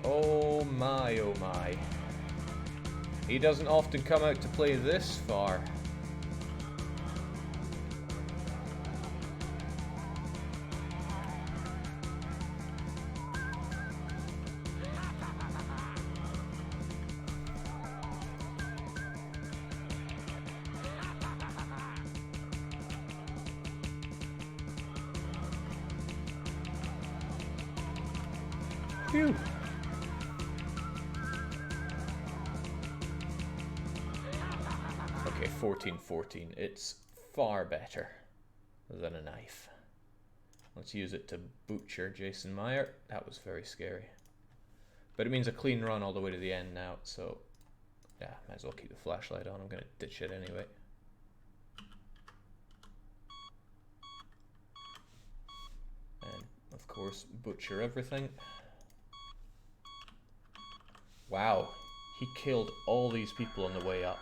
Oh my, oh my. He doesn't often come out to play this far. Phew. Okay, 1414. It's far better than a knife. Let's use it to butcher Jason Meyer. That was very scary. But it means a clean run all the way to the end now, so yeah, might as well keep the flashlight on. I'm going to ditch it anyway. And, of course, butcher everything. Wow, he killed all these people on the way up.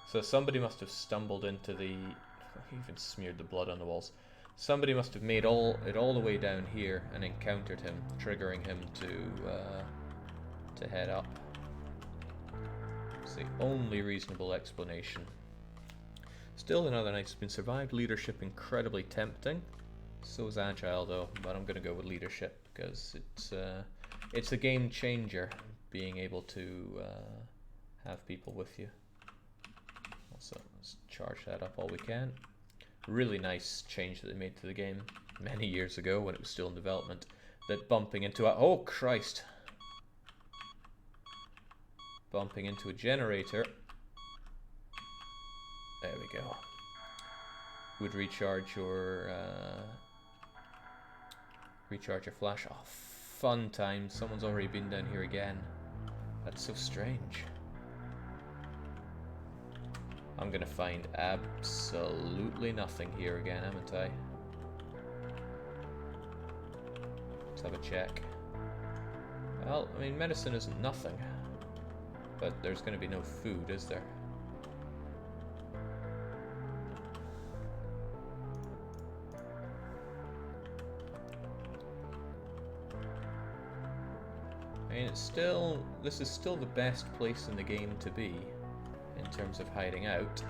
So somebody must have stumbled into the... He even smeared the blood on the walls. Somebody must have made it all the way down here and encountered him, triggering him to head up. That's the only reasonable explanation. Still another night has been survived. Leadership incredibly tempting. So is agile though, but I'm gonna go with leadership because it's a game changer being able to have people with you. Also, let's charge that up all we can. Really nice change that they made to the game many years ago when it was still in development. That bumping into a oh Christ, bumping into a generator. There we go. Would recharge your flash. Oh, fun time. Someone's already been down here again. That's so strange. I'm gonna find absolutely nothing here again, haven't I? Let's have a check. Well, I mean, medicine isn't nothing, but there's gonna be no food, is there? I mean, this is still the best place in the game to be in terms of hiding out.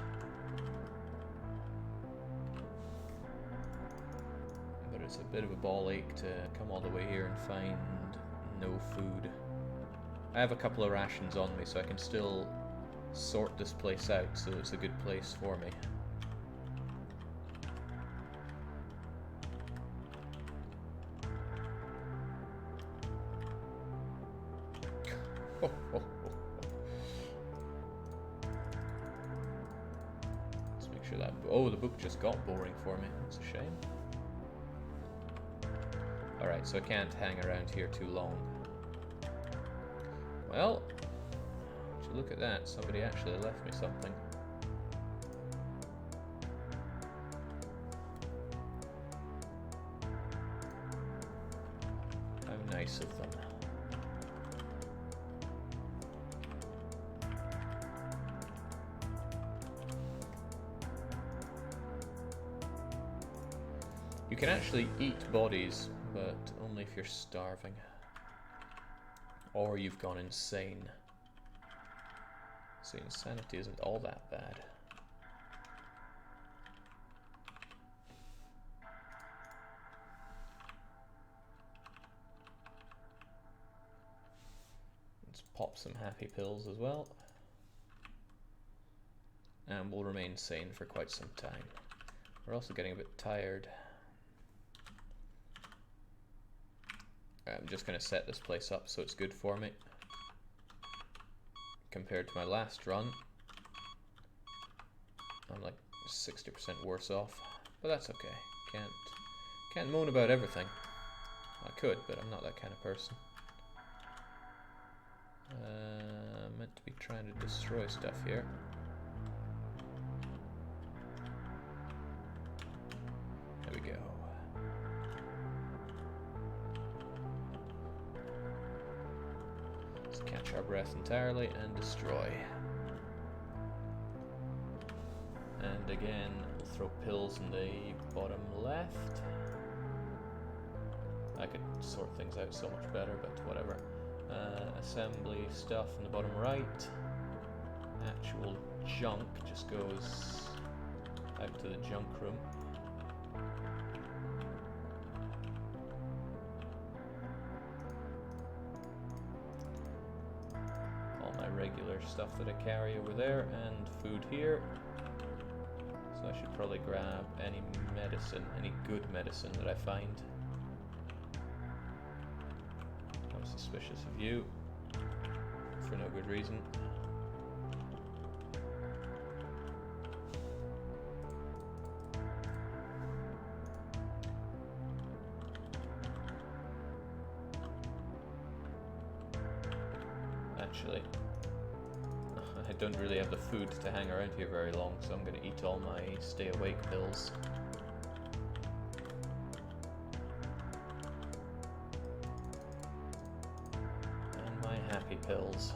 But it's a bit of a ball ache to come all the way here and find no food. I have a couple of rations on me, so I can still sort this place out, so it's a good place for me. Let's make sure that... Oh, the book just got boring for me. That's a shame. Alright, so I can't hang around here too long. Well, would you look at that, somebody actually left me something. How nice of them. You can actually eat bodies, but only if you're starving. Or you've gone insane. So insanity isn't all that bad. Let's pop some happy pills as well. And we'll remain sane for quite some time. We're also getting a bit tired. I'm just going to set this place up so it's good for me. Compared to my last run, I'm like 60% worse off, but that's okay. Can't moan about everything. I could, but I'm not that kind of person. Meant to be trying to destroy stuff here. There we go. Catch our breath entirely and destroy. And again, we'll throw pills in the bottom left. I could sort things out so much better, but whatever. Assembly stuff in the bottom right. Actual junk just goes out to the junk room. Regular stuff that I carry over there, and food here. So I should probably grab any medicine, any good medicine that I find. I'm suspicious of you for no good reason. Actually, I don't really have the food to hang around here very long, so I'm going to eat all my stay awake pills. And my happy pills.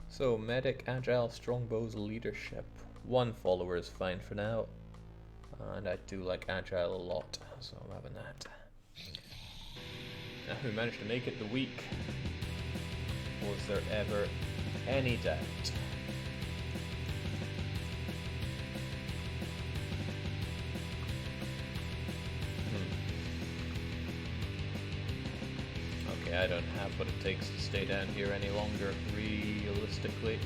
So, medic, agile, strongbows, leadership. 1 follower is fine for now. And I do like agile a lot, so I'm having that. Now, who managed to make it the week? Was there ever any doubt? Okay, I don't have what it takes to stay down here any longer, realistically.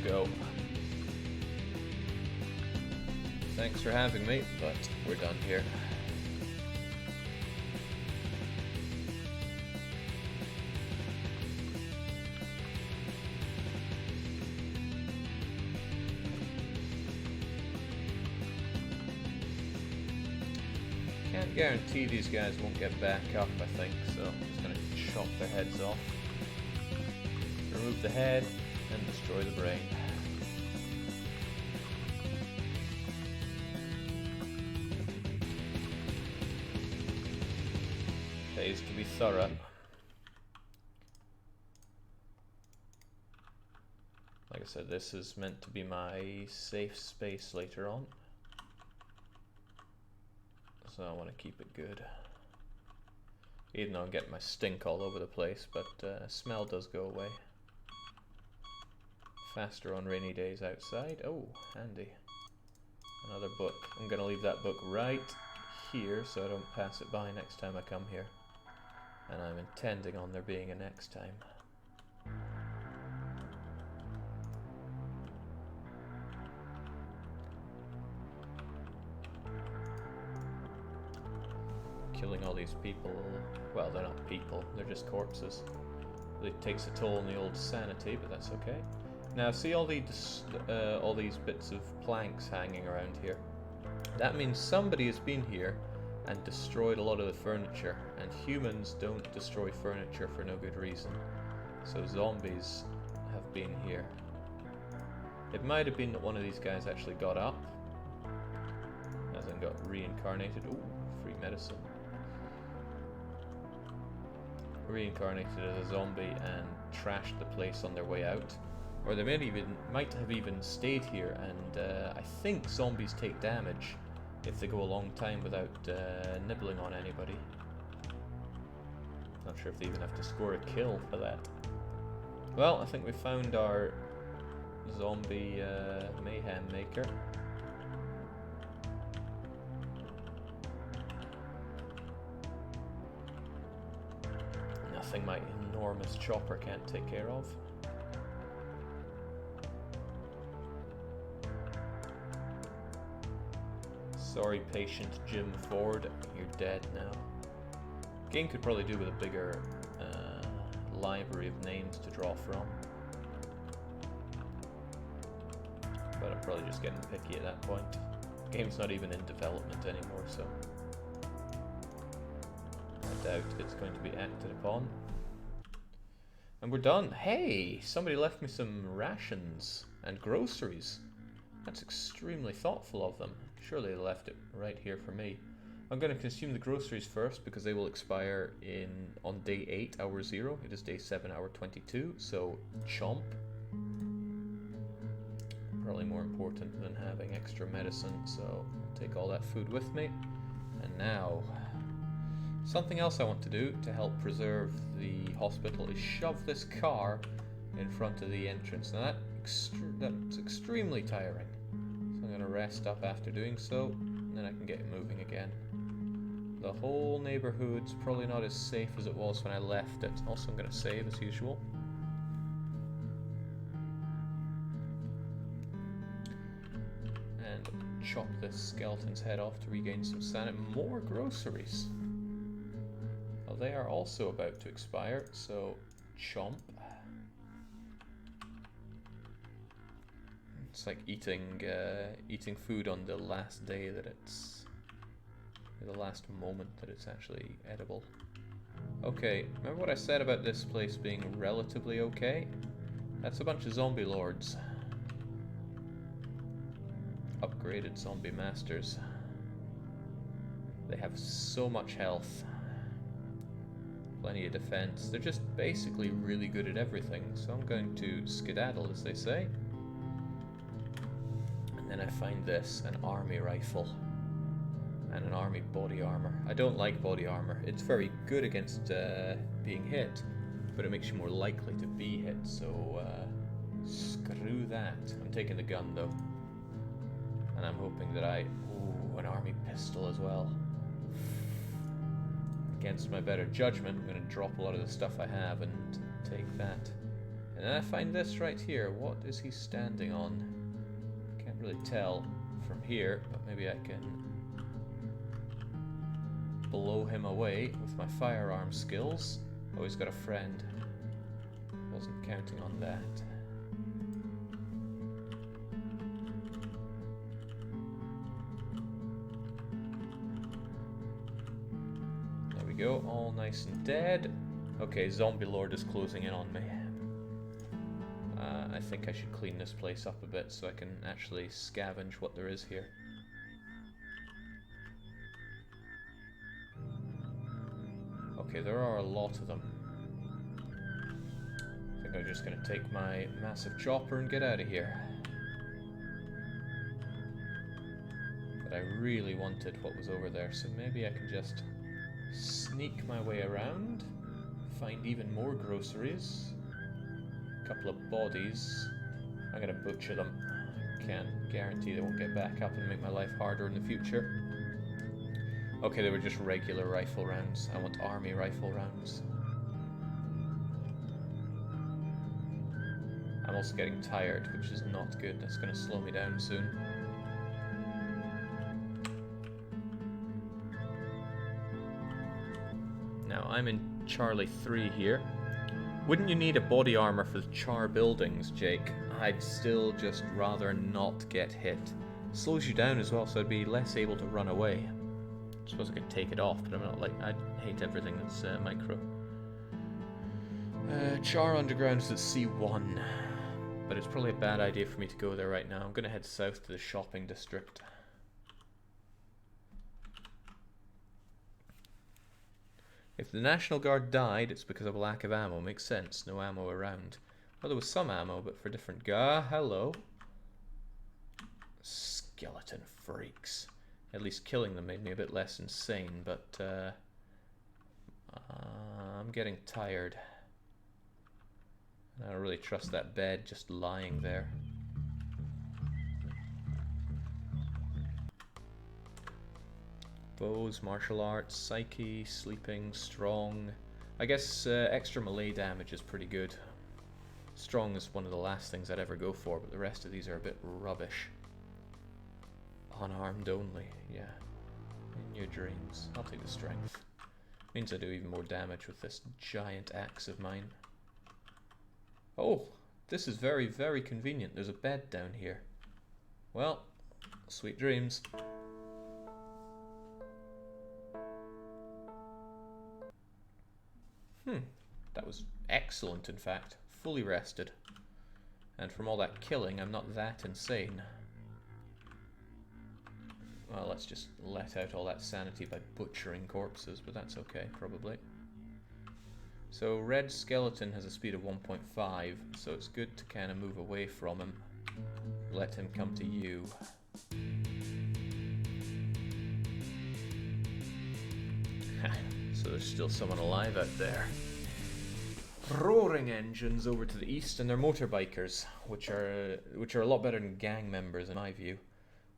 Go. Thanks for having me, but we're done here. Can't guarantee these guys won't get back up, I think, so I'm just going to chop their heads off. Remove the head and destroy the brain. Pays to be thorough. Like I said, this is meant to be my safe space later on, so I want to keep it good. Even though I'm getting my stink all over the place, but smell does go away. Faster on rainy days outside. Oh, handy. Another book. I'm going to leave that book right here so I don't pass it by next time I come here. And I'm intending on there being a next time. Killing all these people. Well, they're not people, they're just corpses. It takes a toll on the old sanity, but that's okay. Now, see all these bits of planks hanging around here? That means somebody has been here and destroyed a lot of the furniture, and humans don't destroy furniture for no good reason. So zombies have been here. It might have been that one of these guys actually got up, as in got reincarnated. Ooh, free medicine. Reincarnated as a zombie and trashed the place on their way out. Or they might have even stayed here, and I think zombies take damage if they go a long time without nibbling on anybody. Not sure if they even have to score a kill for that. Well, I think we found our zombie mayhem maker. Nothing my enormous chopper can't take care of. Sorry, patient Jim Ford, you're dead now. Game could probably do with a bigger library of names to draw from. But I'm probably just getting picky at that point. Game's not even in development anymore, so I doubt it's going to be acted upon. And we're done. Hey, somebody left me some rations and groceries. That's extremely thoughtful of them. Surely they left it right here for me. I'm going to consume the groceries first because they will expire on day 8, hour 0. It is day 7, hour 22, so chomp. Probably more important than having extra medicine, so I'll take all that food with me. And now, something else I want to do to help preserve the hospital is shove this car in front of the entrance. Now that's extremely tiring. So I'm going to rest up after doing so, and then I can get moving again. The whole neighborhood's probably not as safe as it was when I left it. Also, I'm going to save as usual. And chop this skeleton's head off to regain some sanity. More groceries. Well, they are also about to expire, so chomp. It's like eating food on the last day that it's... the last moment that it's actually edible. Okay, remember what I said about this place being relatively okay? That's a bunch of zombie lords. Upgraded zombie masters. They have so much health. Plenty of defense. They're just basically really good at everything. So I'm going to skedaddle, as they say. And then I find this, an army rifle. And an army body armor. I don't like body armor. It's very good against being hit, but it makes you more likely to be hit, so screw that. I'm taking the gun though. And I'm hoping that ooh, an army pistol as well. Against my better judgment, I'm going to drop a lot of the stuff I have and take that. And then I find this right here. What is he standing on? Can't really tell from here, but maybe I can blow him away with my firearm skills. Oh, he's got a friend. Wasn't counting on that. There we go, all nice and dead. Okay, Zombie Lord is closing in on me. I think I should clean this place up a bit so I can actually scavenge what there is here. Okay, there are a lot of them. I think I'm just going to take my massive chopper and get out of here. But I really wanted what was over there, so maybe I can just sneak my way around, find even more groceries, a couple of bodies. I'm going to butcher them. Can't guarantee they won't get back up and make my life harder in the future. Okay, they were just regular rifle rounds. I want army rifle rounds. I'm also getting tired, which is not good. That's going to slow me down soon. Now, I'm in Charlie 3 here. Wouldn't you need a body armor for the char buildings, Jake? I'd still just rather not get hit. It slows you down as well, so I'd be less able to run away. I suppose I could take it off, but I'm not like... I hate everything that's micro. Char Underground is at C1, but it's probably a bad idea for me to go there right now. I'm going to head south to the shopping district. If the National Guard died, it's because of a lack of ammo. Makes sense. No ammo around. Well, there was some ammo, but for different... hello. Skeleton freaks. At least killing them made me a bit less insane, but I'm getting tired. I don't really trust that bed just lying there. Bows, martial arts, psyche, sleeping, strong. I guess extra melee damage is pretty good. Strong is one of the last things I'd ever go for, but the rest of these are a bit rubbish. Unarmed only, yeah. In your dreams. I'll take the strength. Means I do even more damage with this giant axe of mine. Oh, this is very, very convenient. There's a bed down here. Well, sweet dreams. That was excellent, in fact. Fully rested. And from all that killing, I'm not that insane. Well, let's just let out all that sanity by butchering corpses, but that's okay, probably. So, Red Skeleton has a speed of 1.5, so it's good to kind of move away from him. Let him come to you. So there's still someone alive out there. Roaring engines over to the east, and they're motorbikers, which are a lot better than gang members in my view.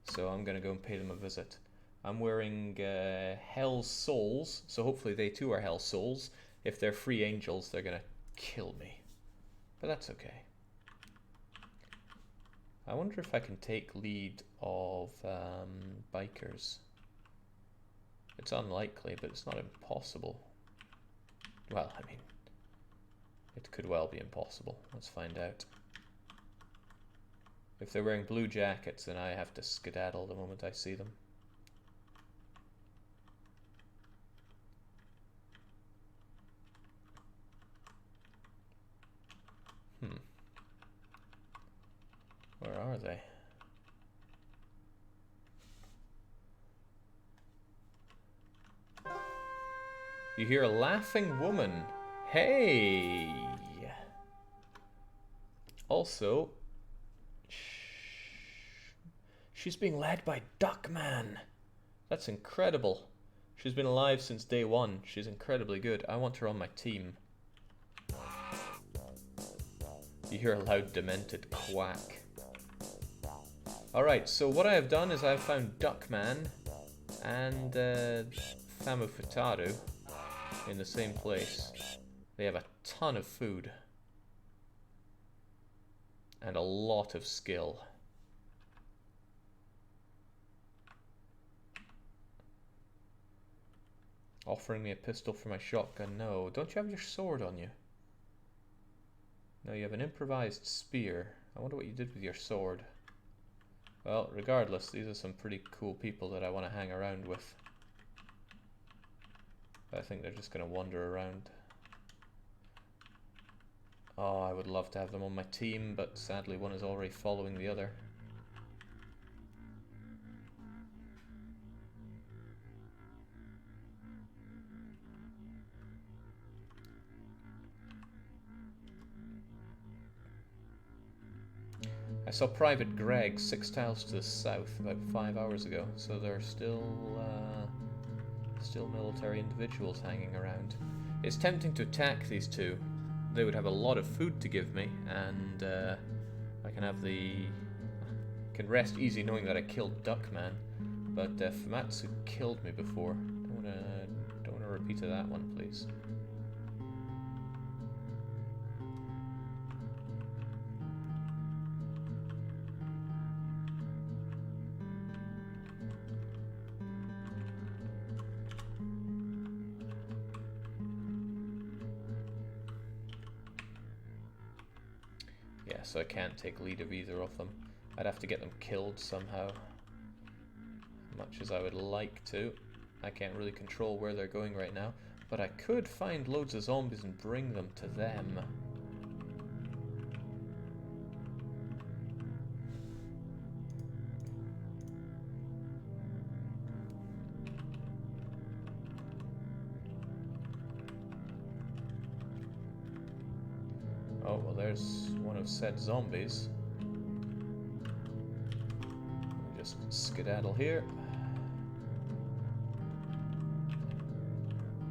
So I'm gonna go and pay them a visit. I'm wearing Hell's Souls, so hopefully they too are Hell's Souls. If they're free angels, they're gonna kill me. But that's okay. I wonder if I can take lead of bikers. It's unlikely, but it's not impossible. Well, I mean, it could well be impossible. Let's find out. If they're wearing blue jackets, then I have to skedaddle the moment I see them. You hear a laughing woman. Hey! Also, she's being led by Duckman. That's incredible. She's been alive since day one. She's incredibly good. I want her on my team. You hear a loud, demented quack. Alright, so what I have done is I've found Duckman and Famufutaru in the same place. They have a ton of food. And a lot of skill. Offering me a pistol for my shotgun? No. Don't you have your sword on you? No, you have an improvised spear. I wonder what you did with your sword. Well, regardless, these are some pretty cool people that I want to hang around with. I think they're just going to wander around. Oh, I would love to have them on my team, but sadly one is already following the other. I saw Private Greg 6 tiles to the south about 5 hours ago, so there are still military individuals hanging around. It's tempting to attack these two. They would have a lot of food to give me, and I can rest easy knowing that I killed Duckman. But Famatsu killed me before. Don't wanna repeat of that one, please. Yeah, so I can't take lead of either of them. I'd have to get them killed somehow. Much as I would like to. I can't really control where they're going right now. But I could find loads of zombies and bring them to them. Oh, well there's one of said zombies. Just skedaddle here.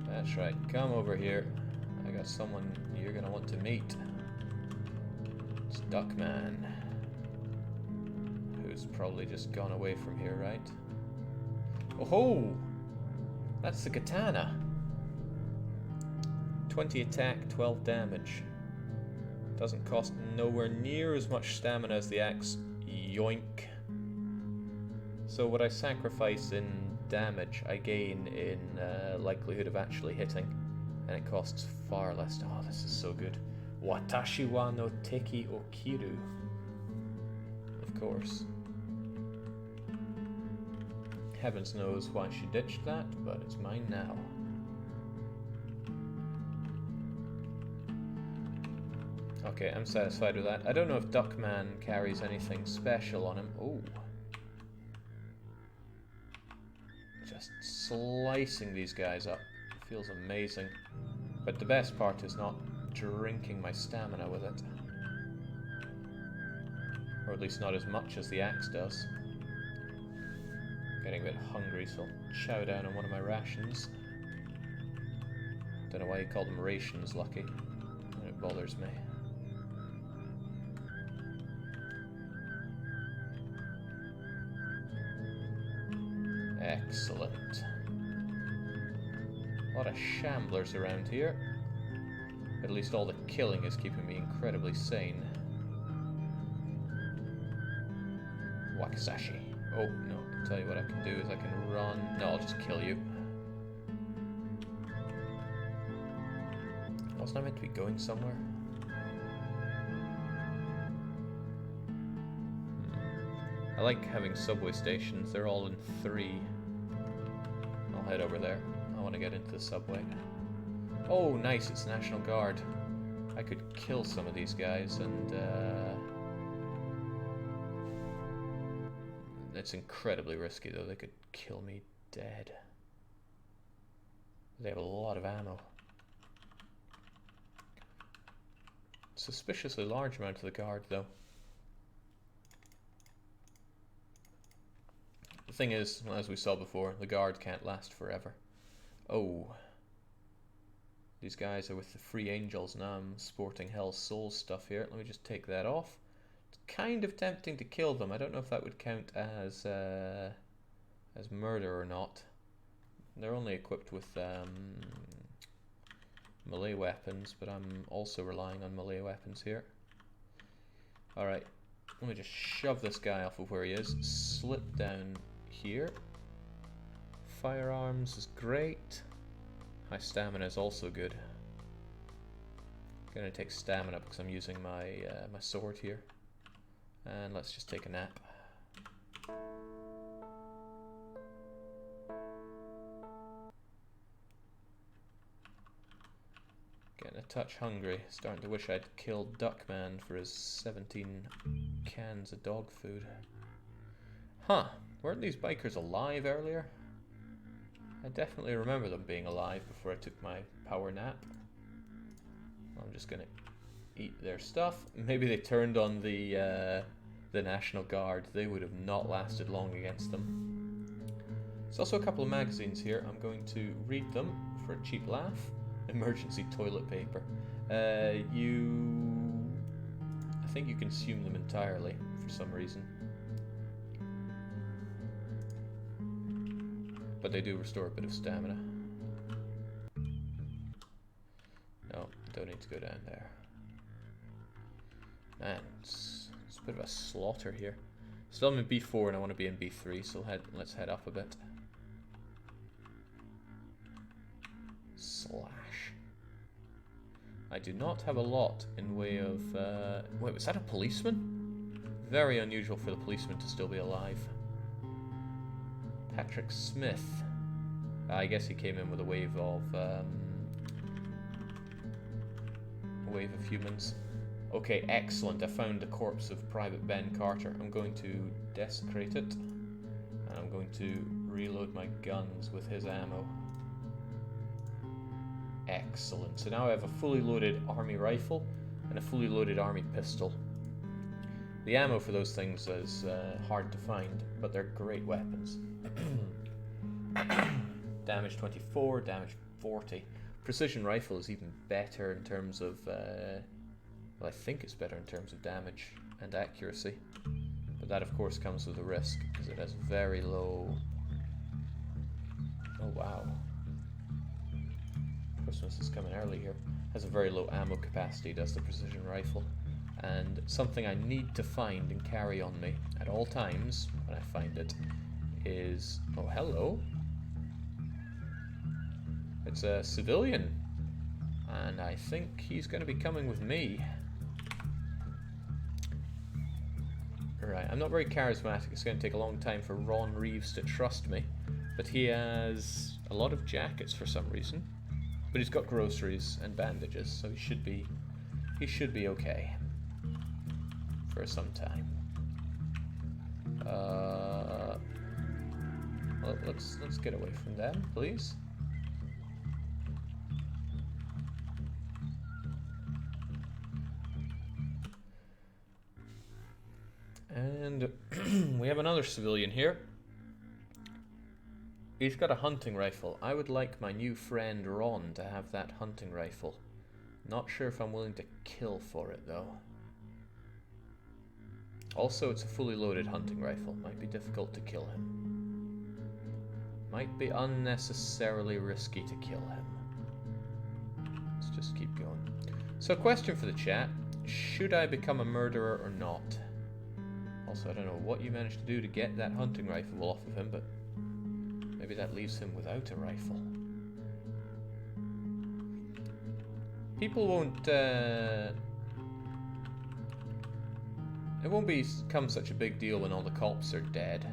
That's right, come over here. I got someone you're gonna want to meet. It's Duckman. Who's probably just gone away from here, right? Oh-ho! That's the katana. 20 attack, 12 damage. Doesn't cost nowhere near as much stamina as the axe. Yoink. So what I sacrifice in damage, I gain in likelihood of actually hitting. And it costs far less. Oh, this is so good. Watashi wa no teki o kiru. Of course. Heavens knows why she ditched that, but it's mine now. Okay, I'm satisfied with that. I don't know if Duckman carries anything special on him. Oh. Just slicing these guys up. Feels amazing. But the best part is not drinking my stamina with it. Or at least not as much as the axe does. Getting a bit hungry, so I'll chow down on one of my rations. Don't know why you call them rations, Lucky. It bothers me. Excellent. A lot of shamblers around here. At least all the killing is keeping me incredibly sane. Wakizashi. Oh, no. I'll tell you what I can do is I can run. No, I'll just kill you. Wasn't I meant to be going somewhere? I like having subway stations. They're all in 3. I'll head over there. I want to get into the subway. Oh, nice. It's National Guard. I could kill some of these guys and it's incredibly risky though. They could kill me dead. They have a lot of ammo. Suspiciously large amount to the guard, though. The thing is, as we saw before, the guard can't last forever. Oh. These guys are with the Free Angels, now I'm sporting Hell's Souls stuff here. Let me just take that off. It's kind of tempting to kill them. I don't know if that would count as murder or not. They're only equipped with melee weapons, but I'm also relying on melee weapons here. Alright, let me just shove this guy off of where he is. Slip down here. Firearms is great. My stamina is also good. Gonna take stamina because I'm using my my sword here. And let's just take a nap. Getting a touch hungry. Starting to wish I'd killed Duckman for his 17 cans of dog food. Huh, weren't these bikers alive earlier? I definitely remember them being alive before I took my power nap. I'm just gonna eat their stuff. Maybe they turned on the National Guard. They would have not lasted long against them. There's also a couple of magazines here. I'm going to read them for a cheap laugh. Emergency toilet paper. I think you consume them entirely for some reason. But they do restore a bit of stamina. No, don't need to go down there. Man, it's a bit of a slaughter here. Still I'm in B4 and I want to be in B3, so let's head up a bit. Slash. I do not have a lot in way of... wait, was that a policeman? Very unusual for the policeman to still be alive. Patrick Smith. I guess he came in with a wave of humans. Okay, excellent. I found the corpse of Private Ben Carter. I'm going to desecrate it, and I'm going to reload my guns with his ammo. Excellent. So now I have a fully loaded army rifle and a fully loaded army pistol. The ammo for those things is hard to find, but they're great weapons. Damage 24, damage 40. Precision rifle is even better in terms of... well, I think it's better in terms of damage and accuracy. But that, of course, comes with a risk, because it has very low... Oh, wow. Christmas is coming early here. Has a very low ammo capacity, does the precision rifle. And something I need to find and carry on me at all times when I find it is... Oh, hello. It's a civilian. And I think he's going to be coming with me. Right, I'm not very charismatic. It's going to take a long time for Ron Reeves to trust me. But he has a lot of jackets for some reason. But he's got groceries and bandages, so he should be okay for some time. Well, let's get away from them, please. And we have another civilian here. He's got a hunting rifle. I would like my new friend Ron to have that hunting rifle. Not sure if I'm willing to kill for it though. Also, it's a fully loaded hunting rifle. Might be difficult to kill him. Might be unnecessarily risky to kill him. Let's just keep going. So, question for the chat. Should I become a murderer or not? Also, I don't know what you managed to do to get that hunting rifle off of him, but maybe that leaves him without a rifle. People won't... it won't become such a big deal when all the cops are dead.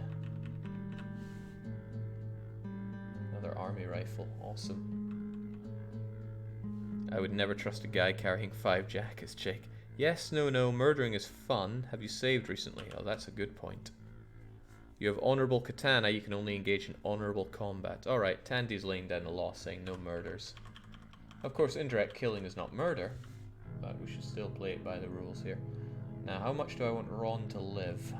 Another army rifle. Awesome. I would never trust a guy carrying 5 jackets, Jake. Yes, no, murdering is fun. Have you saved recently? Oh, that's a good point. You have honorable katana. You can only engage in honorable combat. Alright, Tandy's laying down the law saying no murders. Of course, indirect killing is not murder, but we should still play it by the rules here. Now, how much do I want Ron to live?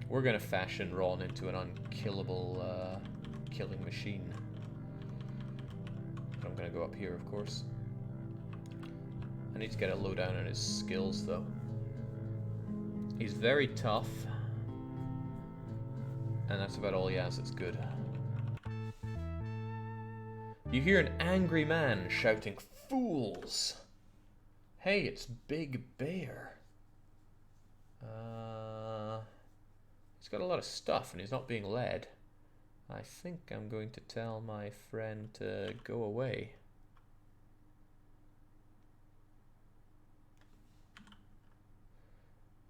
We're going to fashion Ron into an unkillable killing machine. I'm going to go up here, of course. I need to get a lowdown on his skills, though. He's very tough. And that's about all he has that's good. You hear an angry man shouting, "Fools!" Hey, it's Big Bear. He's got a lot of stuff and he's not being led. I think I'm going to tell my friend to go away.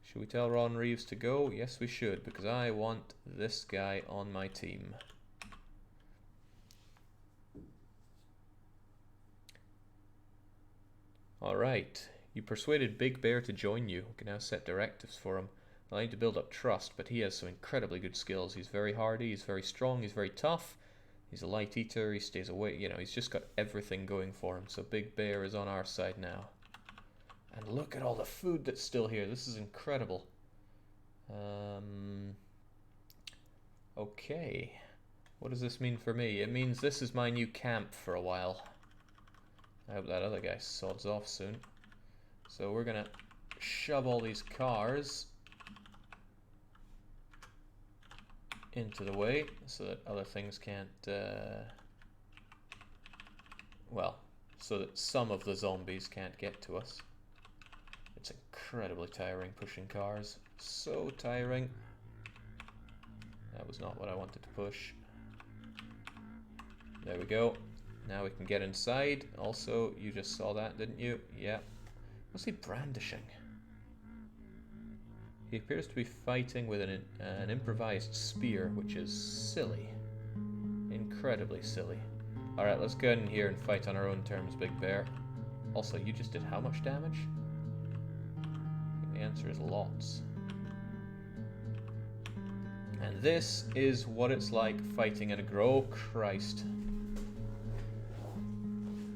Should we tell Ron Reeves to go? Yes, we should, because I want this guy on my team. Alright, you persuaded Big Bear to join you. We can now set directives for him. I need to build up trust, but he has some incredibly good skills. He's very hardy, he's very strong, he's very tough. He's a light eater, he stays away, you know, he's just got everything going for him. So Big Bear is on our side now. And look at all the food that's still here. This is incredible. Okay. What does this mean for me? It means this is my new camp for a while. I hope that other guy sods off soon. So we're gonna shove all these cars into the way so that other things can't, well, so that some of the zombies can't get to us. It's incredibly tiring pushing cars. So tiring. That was not what I wanted to push. There we go. Now we can get inside. Also, you just saw that, didn't you? Yeah. What's he brandishing? He appears to be fighting with an improvised spear, which is silly. Incredibly silly. Alright, let's go in here and fight on our own terms, Big Bear. Also, you just did how much damage? The answer is lots. And this is what it's like fighting in a grow. Christ.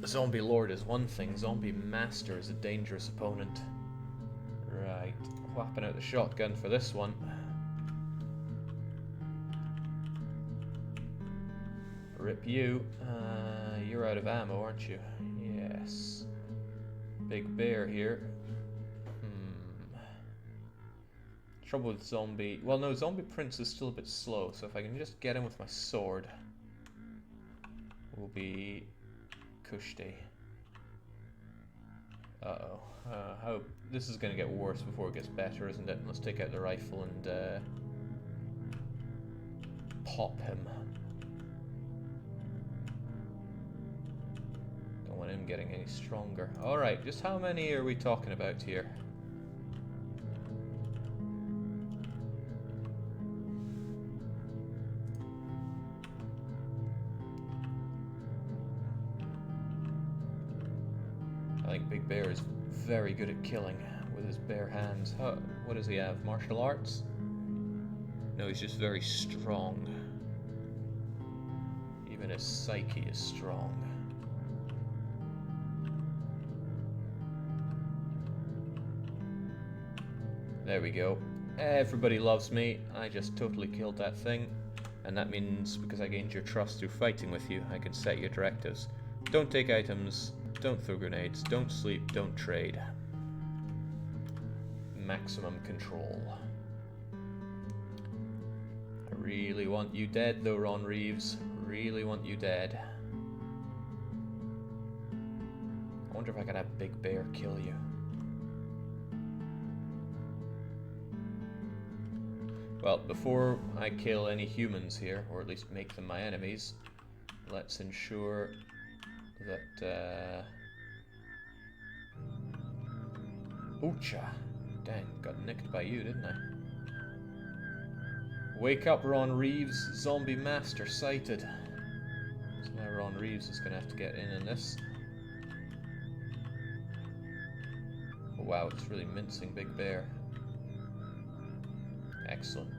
Zombie Lord is one thing, Zombie Master is a dangerous opponent. Right, whapping out the shotgun for this one. Rip you. You're out of ammo, aren't you? Yes. Big Bear here. Trouble with Zombie... Well, no, Zombie Prince is still a bit slow, so if I can just get him with my sword, we'll be cushy. Uh-oh. How... This is going to get worse before it gets better, isn't it? Let's take out the rifle and pop him. Don't want him getting any stronger. Alright, just how many are we talking about here? I think Big Bear is very good at killing with his bare hands. What does he have? Martial arts? No, he's just very strong. Even his psyche is strong. There we go. Everybody loves me. I just totally killed that thing. And that means, because I gained your trust through fighting with you, I can set your directives. Don't take items. Don't throw grenades, don't sleep, don't trade. Maximum control. I really want you dead though, Ron Reeves. Really want you dead. I wonder if I could have Big Bear kill you. Well, before I kill any humans here, or at least make them my enemies, let's ensure that, Oocha! Dang, got nicked by you, didn't I? Wake up, Ron Reeves. Zombie Master sighted. So now Ron Reeves is going to have to get in this. Oh, wow, it's really mincing Big Bear. Excellent.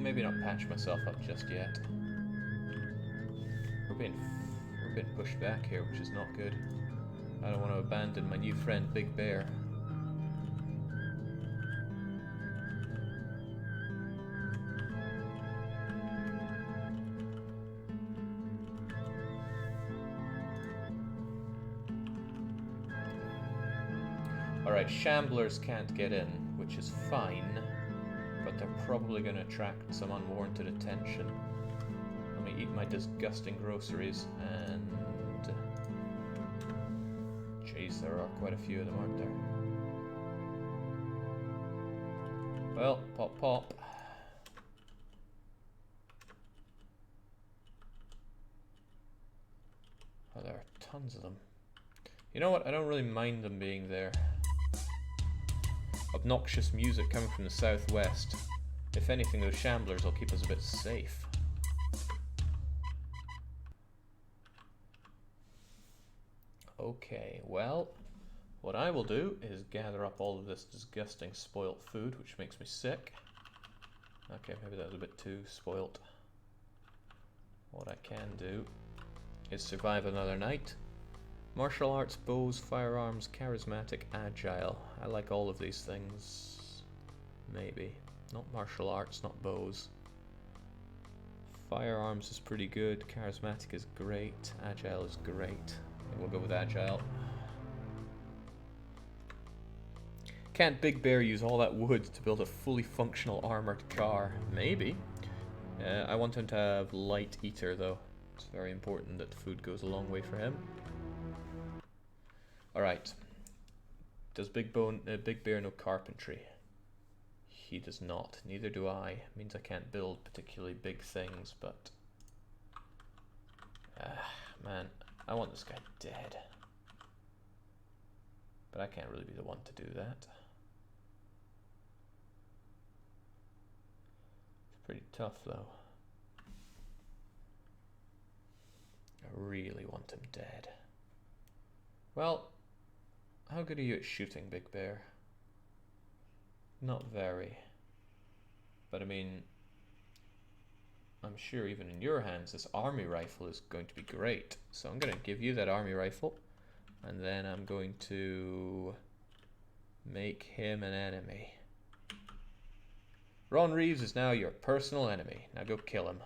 maybe not patch myself up just yet. We're being pushed back here, which is not good. I don't want to abandon my new friend Big Bear. Alright, Shamblers can't get in, which is fine, but they're probably going to attract some unwarranted attention. Let me eat my disgusting groceries, and... Jeez, there are quite a few of them, aren't there? Well, pop pop. Oh, there are tons of them. You know what? I don't really mind them being there. Obnoxious music coming from the southwest. If anything, those Shamblers will keep us a bit safe. Okay, well, what I will do is gather up all of this disgusting spoilt food, which makes me sick. Okay, maybe that was a bit too spoilt. What I can do is survive another night. Martial arts, bows, firearms, charismatic, agile. I like all of these things. Maybe. Not martial arts, not bows. Firearms is pretty good. Charismatic is great. Agile is great. I think we'll go with agile. Can't Big Bear use all that wood to build a fully functional armored car? Maybe. I want him to have light eater though. It's very important that food goes a long way for him. Alright. Does Big Bear know carpentry? He does not. Neither do I. Means I can't build particularly big things, but... man, I want this guy dead. But I can't really be the one to do that. It's pretty tough, though. I really want him dead. Well, how good are you at shooting, Big Bear? Not very. But I mean, I'm sure even in your hands this army rifle is going to be great. So I'm going to give you that army rifle. And then I'm going to make him an enemy. Ron Reeves is now your personal enemy. Now go kill him.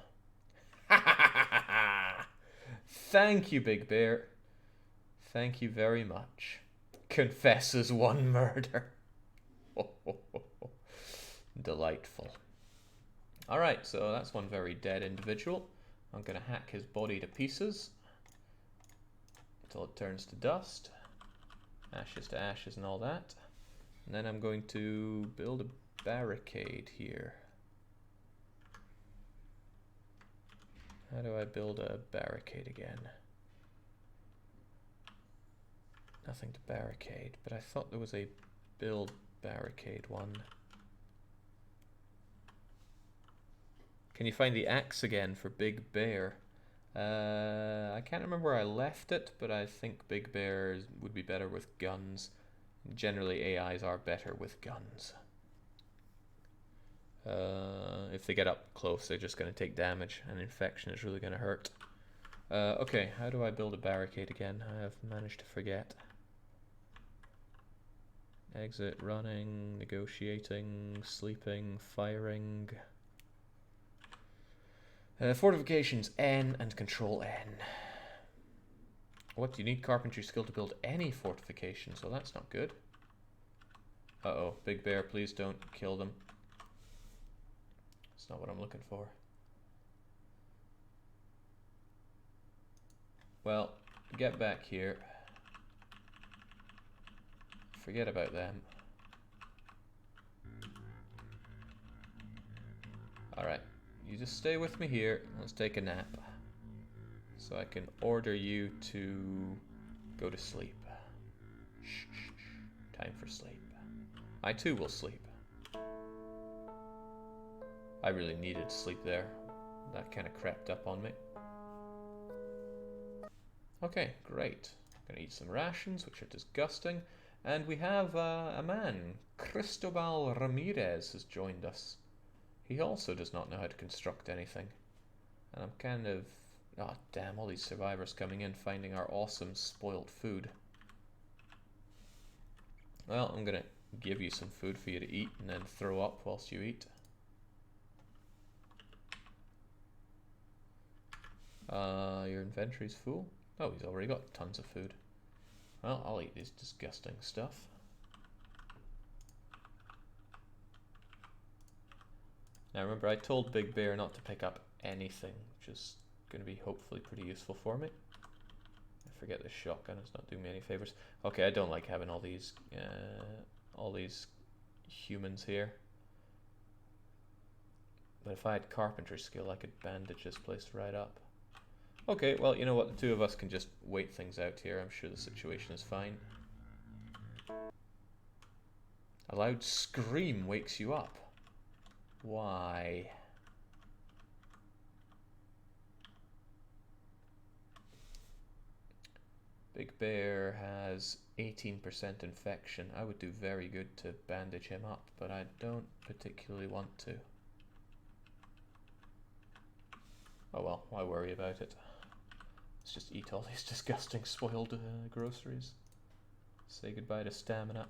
Thank you, Big Bear. Thank you very much. Confesses one murder. Delightful. Alright, so that's one very dead individual. I'm going to hack his body to pieces until it turns to dust. Ashes to ashes and all that. And then I'm going to build a barricade here. How do I build a barricade again? Nothing to barricade, but I thought there was a build barricade one. Can you find the axe again for Big Bear? I can't remember where I left it, but I think Big Bear would be better with guns. Generally, AIs are better with guns. If they get up close, they're just going to take damage, and infection is really going to hurt. Okay, how do I build a barricade again? I have managed to forget. Exit, running, negotiating, sleeping, firing. Fortifications N and Control N. What, do you need carpentry skill to build any fortifications? Well, that's not good. Uh-oh, Big Bear, please don't kill them. That's not what I'm looking for. Well, get back here. Forget about them. Alright, you just stay with me here. Let's take a nap. So I can order you to go to sleep. Shh, shh, shh. Time for sleep. I too will sleep. I really needed sleep there. That kind of crept up on me. Okay, great. I'm gonna eat some rations, which are disgusting. And we have a man, Cristobal Ramirez, has joined us. He also does not know how to construct anything. And I'm kind of... Oh, damn, all these survivors coming in, finding our awesome spoiled food. Well, I'm gonna give you some food for you to eat and then throw up whilst you eat. Your inventory's full. Oh, he's already got tons of food. Well, I'll eat this disgusting stuff. Now remember, I told Big Bear not to pick up anything, which is going to be hopefully pretty useful for me. I forget this shotgun, it's not doing me any favors. Okay, I don't like having all these humans here. But if I had carpentry skill, I could bandage this place right up. Okay, well, you know what? The two of us can just wait things out here. I'm sure the situation is fine. A loud scream wakes you up. Why? Big Bear has 18% infection. I would do very good to bandage him up, but I don't particularly want to. Oh well, why worry about it? Let's just eat all these disgusting spoiled groceries. Say goodbye to stamina.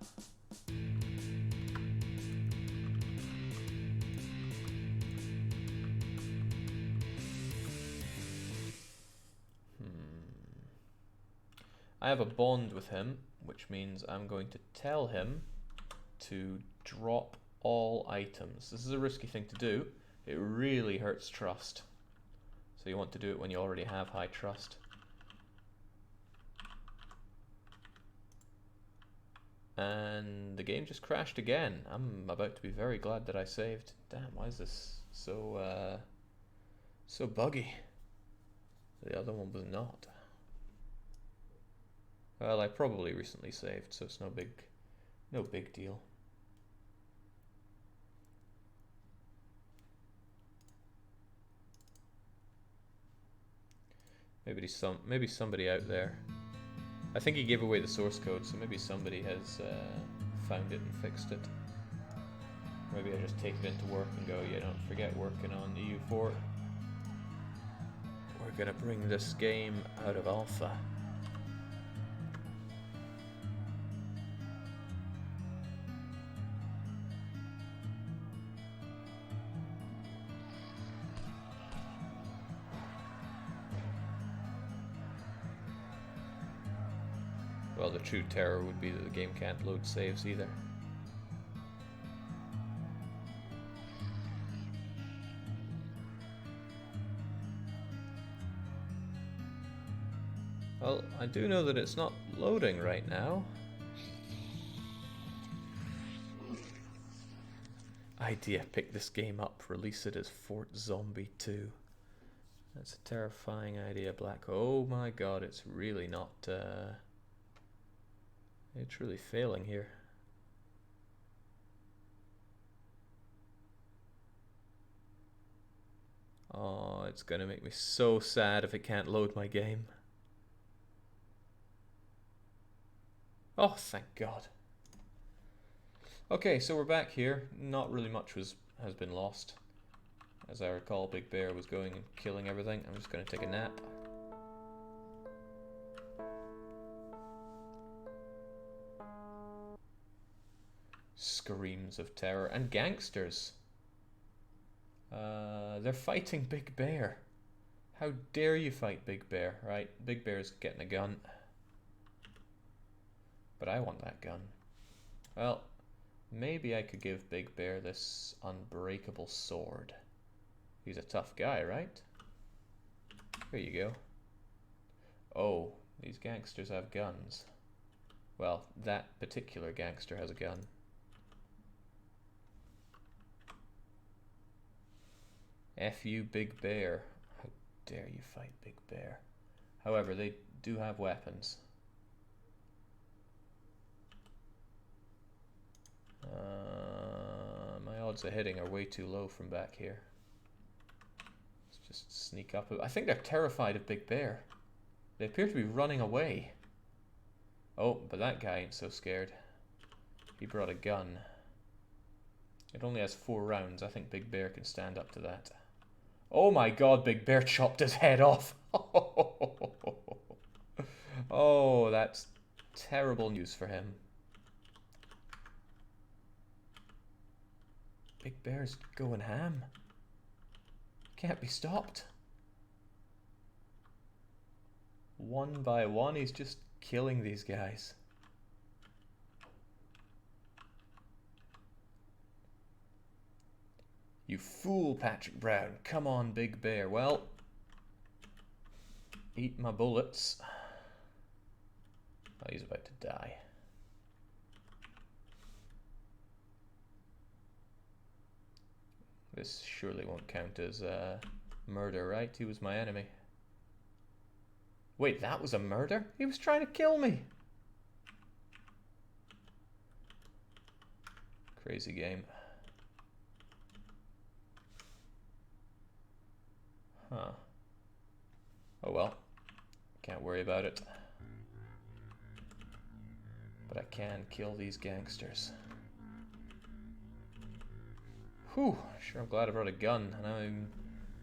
I have a bond with him, which means I'm going to tell him to drop all items. This is a risky thing to do. It really hurts trust. So you want to do it when you already have high trust. And the game just crashed again. I'm about to be very glad that I saved. Damn, why is this so so buggy? The other one was not. Well, I probably recently saved, so it's no big deal. Maybe somebody out there. I think he gave away the source code, so maybe somebody has found it and fixed it. Maybe I just take it into work and go, yeah, don't forget working on EU4. We're gonna bring this game out of alpha. Well, the true terror would be that the game can't load saves either. Well, I do know that it's not loading right now. Idea, pick this game up, release it as Fort Zombie 2. That's a terrifying idea, Black. Oh my god, it's really not... It's really failing here. Oh, it's gonna make me so sad if it can't load my game. Oh, thank God. Okay, so we're back here. Not really much has been lost. As I recall, Big Bear was going and killing everything. I'm just gonna take a nap. Screams of terror and gangsters. They're fighting Big Bear. How dare you fight Big Bear, right? Big Bear's getting a gun. But I want that gun. Well, maybe I could give Big Bear this unbreakable sword. He's a tough guy, right? There you go. Oh, these gangsters have guns. Well, that particular gangster has a gun. F you, Big Bear. How dare you fight Big Bear? However, they do have weapons. My odds of hitting are way too low from back here. Let's just sneak up. I think they're terrified of Big Bear. They appear to be running away. Oh, but that guy ain't so scared. He brought a gun. It only has 4 rounds. I think Big Bear can stand up to that. Oh my god, Big Bear chopped his head off. Oh, that's terrible news for him. Big Bear's going ham. Can't be stopped. One by one, he's just killing these guys. You fool, Patrick Brown. Come on, Big Bear. Well, eat my bullets. Oh, he's about to die. This surely won't count as murder, right? He was my enemy. Wait, that was a murder? He was trying to kill me. Crazy game. Huh. Oh well. Can't worry about it. But I can kill these gangsters. Whew, sure I'm glad I brought a gun, and I'm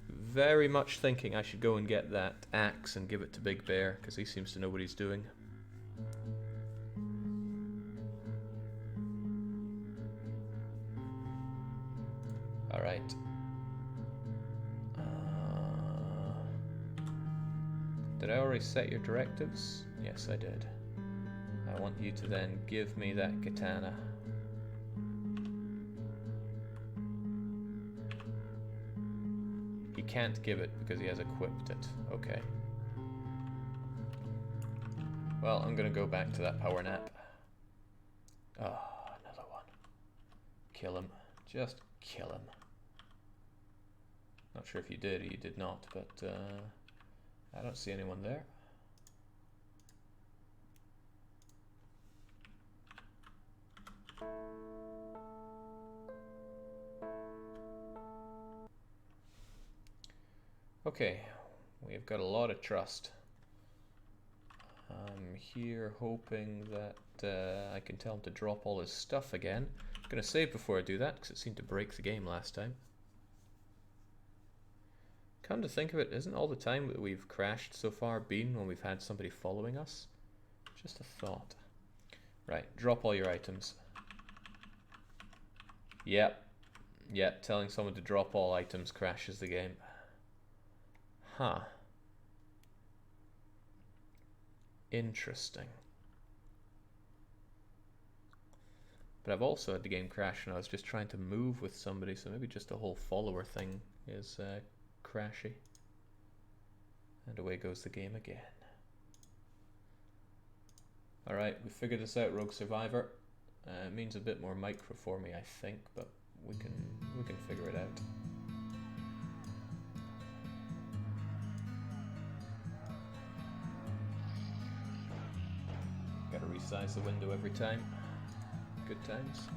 very much thinking I should go and get that axe and give it to Big Bear, because he seems to know what he's doing. Alright. Did I already set your directives? Yes, I did. I want you to then give me that katana. He can't give it because he has equipped it. Okay. Well, I'm gonna go back to that power nap. Oh, another one. Kill him. Just kill him. Not sure if you did or you did not, but I don't see anyone there. Okay, we've got a lot of trust. I'm here hoping that I can tell him to drop all his stuff again. I'm gonna save before I do that because it seemed to break the game last time. Come to think of it, isn't all the time that we've crashed so far been when we've had somebody following us? Just a thought. Right, drop all your items. Yep, telling someone to drop all items crashes the game. Huh. Interesting. But I've also had the game crash and I was just trying to move with somebody, so maybe just the whole follower thing is crashy. And away goes the game again. Alright, we figured this out, Rogue Survivor. It means a bit more micro for me, I think, but we can figure it out. Gotta resize the window every time. Good times.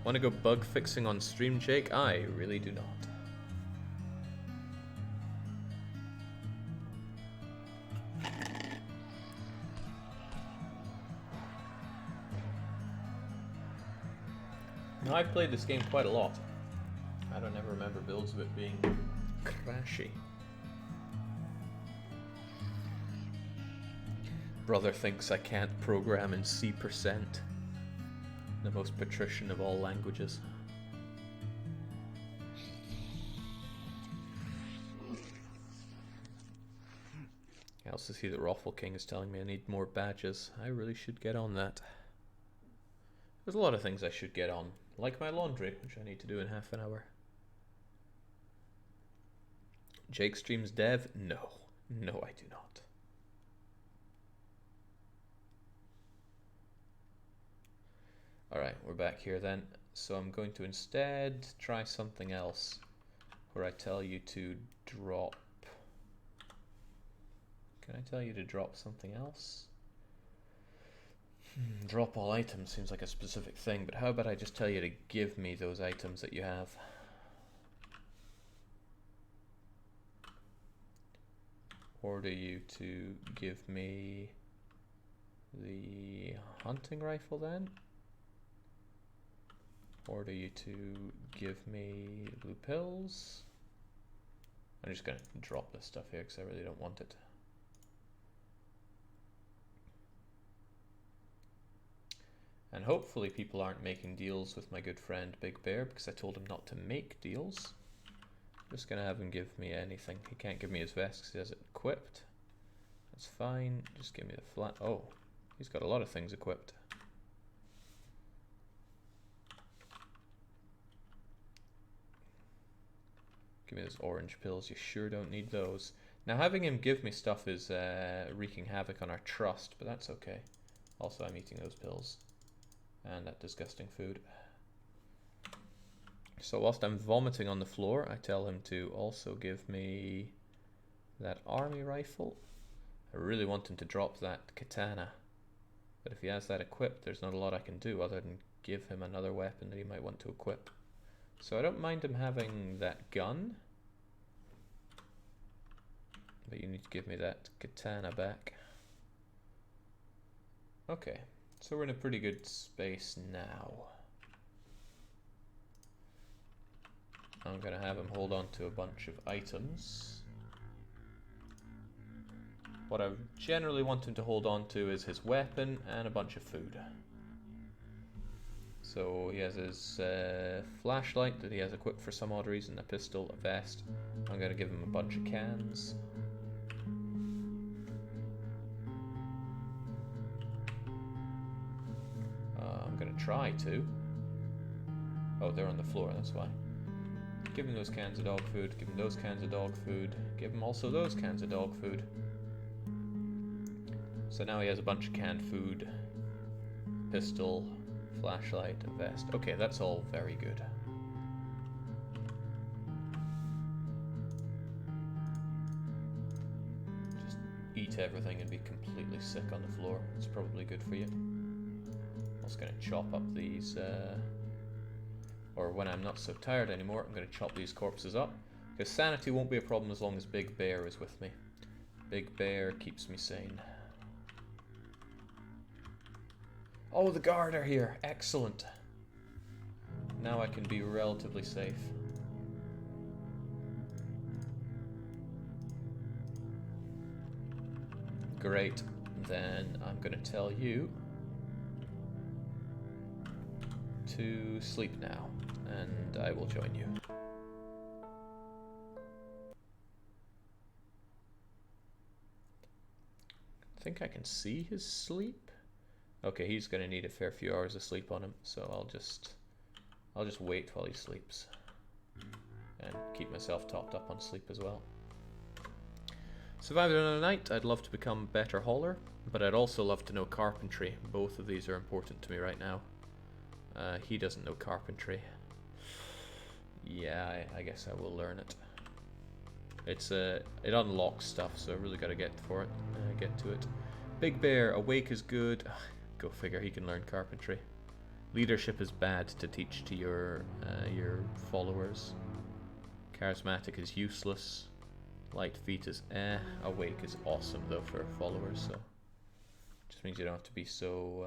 Want to go bug fixing on stream, Jake? I really do not. Now, I've played this game quite a lot. I don't ever remember builds of it being crashy. Brother thinks I can't program in C%. The most patrician of all languages. I also see that Raffle King is telling me I need more badges. I really should get on that. There's a lot of things I should get on, like my laundry, which I need to do in half an hour. Jake streams dev? No. No, I do not. Alright, we're back here then. So I'm going to instead try something else where I tell you to drop... Can I tell you to drop something else? Drop all items seems like a specific thing, but how about I just tell you to give me those items that you have? Order you to give me the hunting rifle then? order you to give me blue pills. I'm just going to drop this stuff here because I really don't want it. And hopefully people aren't making deals with my good friend Big Bear, because I told him not to make deals. I'm just going to have him give me anything. He can't give me his vest because he has it equipped. That's fine. Just give me the flat. Oh, he's got a lot of things equipped. Give me those orange pills. You sure don't need those. Now, having him give me stuff is wreaking havoc on our trust, but that's okay. Also, I'm eating those pills. And that disgusting food. So whilst I'm vomiting on the floor, I tell him to also give me that army rifle. I really want him to drop that katana. But if he has that equipped, there's not a lot I can do other than give him another weapon that he might want to equip. So I don't mind him having that gun. But you need to give me that katana back. Okay. So we're in a pretty good space now. I'm going to have him hold on to a bunch of items. What I generally want him to hold on to is his weapon and a bunch of food. So he has his flashlight that he has equipped for some odd reason, a pistol, a vest. I'm going to give him a bunch of cans. I'm going to try to. Oh, they're on the floor, that's why. Give him those cans of dog food, give him those cans of dog food, give him also those cans of dog food. So now he has a bunch of canned food, pistol, flashlight, and vest. Okay, that's all very good. Just eat everything and be completely sick on the floor. It's probably good for you. I'm just going to chop up these, or when I'm not so tired anymore, I'm going to chop these corpses up. Because sanity won't be a problem as long as Big Bear is with me. Big Bear keeps me sane. Oh, the guard are here. Excellent. Now I can be relatively safe. Great. Then I'm going to tell you to sleep now, and I will join you. I think I can see his sleep. Okay, he's going to need a fair few hours of sleep on him, so I'll just wait while he sleeps and keep myself topped up on sleep as well. Survived another night. I'd love to become better hauler, but I'd also love to know carpentry. Both of these are important to me right now. He doesn't know carpentry. Yeah, I guess I will learn it. It unlocks stuff, so I really got to get to it. Big Bear, awake is good. Go figure, he can learn carpentry. Leadership is bad to teach to your followers. Charismatic is useless. Light feet is eh. Awake is awesome though for followers, so just means you don't have to be so.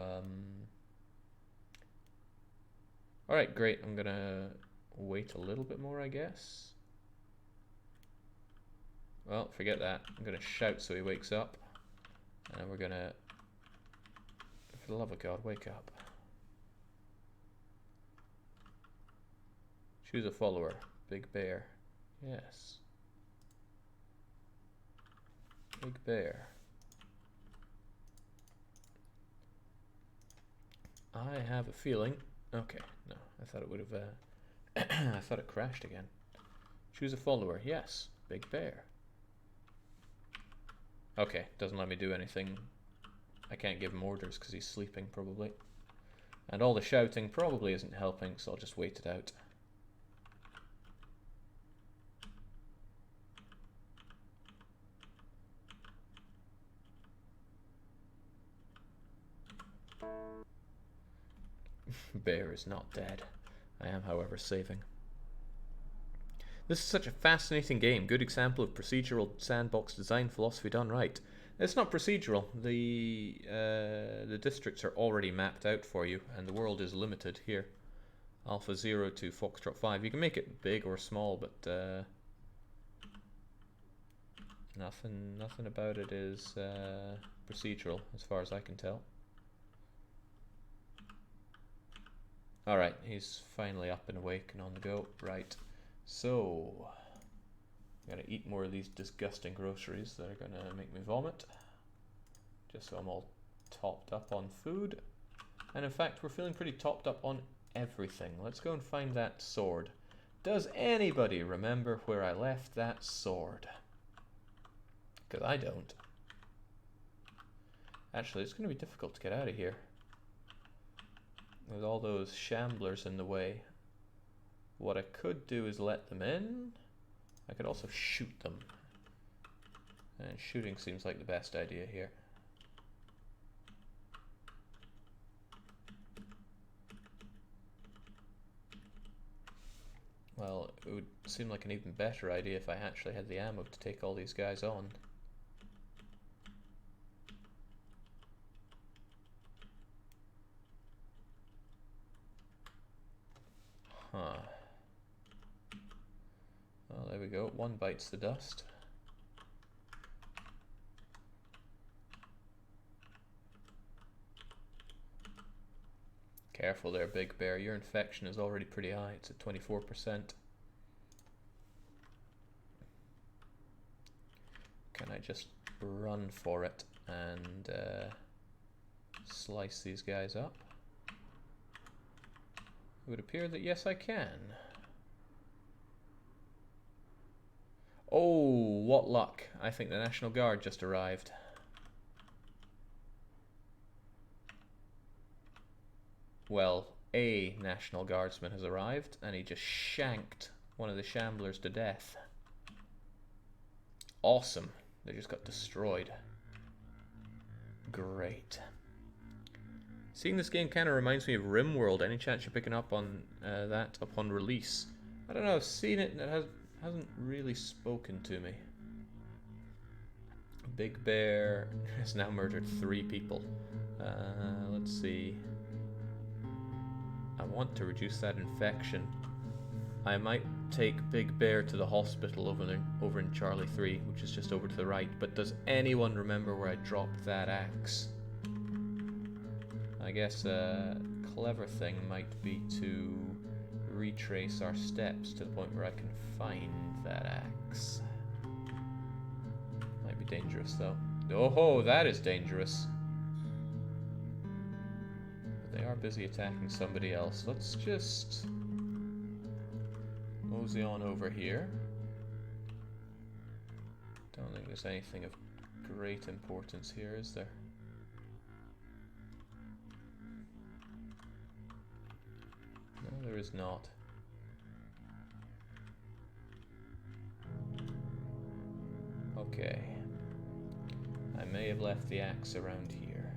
Alright, great. I'm gonna wait a little bit more, I guess. Well, forget that. I'm gonna shout so he wakes up. And we're gonna... For the love of God, wake up. Choose a follower. Big Bear. Yes. Big Bear. I have a feeling... Okay, no, I thought it would have, I thought it crashed again. Choose a follower, yes, Big Bear. Okay, doesn't let me do anything. I can't give him orders because he's sleeping, probably. And all the shouting probably isn't helping, so I'll just wait it out. Bear is not dead. I am, however, saving. This is such a fascinating game. Good example of procedural sandbox design philosophy done right. It's not procedural. The districts are already mapped out for you, and the world is limited here. Alpha 0 to Foxtrot 5. You can make it big or small, but nothing about it is procedural as far as I can tell. Alright, he's finally up and awake and on the go. Right, so I'm gonna eat more of these disgusting groceries that are gonna make me vomit, just so I'm all topped up on food. And in fact, we're feeling pretty topped up on everything. Let's go and find that sword. Does anybody remember where I left that sword? Because I don't. Actually, it's going to be difficult to get out of here with all those shamblers in the way. What I could do is let them in. I could also shoot them. And shooting seems like the best idea here. Well, it would seem like an even better idea if I actually had the ammo to take all these guys on. Huh. Well, there we go. One bites the dust. Careful there, Big Bear. Your infection is already pretty high. It's at 24%. Can I just run for it and slice these guys up? It would appear that yes, I can. Oh, what luck. I think the National Guard just arrived. Well, a National Guardsman has arrived, and he just shanked one of the shamblers to death. Awesome. They just got destroyed. Great. Seeing this game kind of reminds me of RimWorld. Any chance you're picking up on that upon release? I don't know, I've seen it and it hasn't really spoken to me. Big Bear has now murdered 3 people. Let's see. I want to reduce that infection. I might take Big Bear to the hospital over in Charlie 3, which is just over to the right. But does anyone remember where I dropped that axe? I guess a clever thing might be to retrace our steps to the point where I can find that axe. Might be dangerous though. Oh, that is dangerous. They are busy attacking somebody else. Let's just mosey on over here. Don't think there's anything of great importance here, is there? No, there is not. Okay. I may have left the axe around here.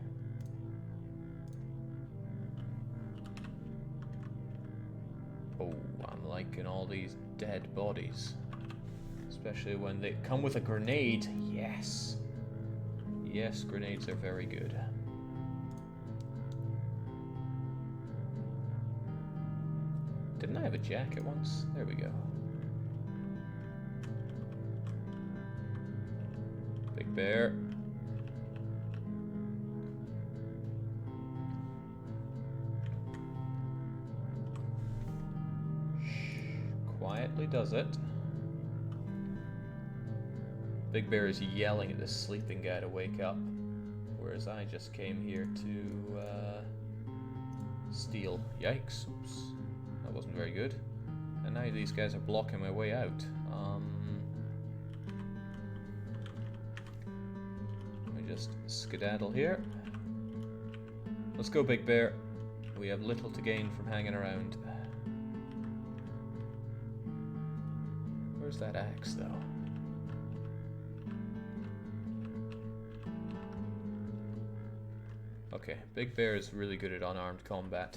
Oh, I'm liking all these dead bodies. Especially when they come with a grenade. Yes. Yes, grenades are very good. Didn't I have a jacket once? There we go. Big Bear. Quietly does it. Big Bear is yelling at this sleeping guy to wake up, whereas I just came here to steal. Yikes. Oops. That wasn't very good. And now these guys are blocking my way out. Let me just skedaddle here. Let's go, Big Bear. We have little to gain from hanging around. Where's that axe, though? Okay, Big Bear is really good at unarmed combat.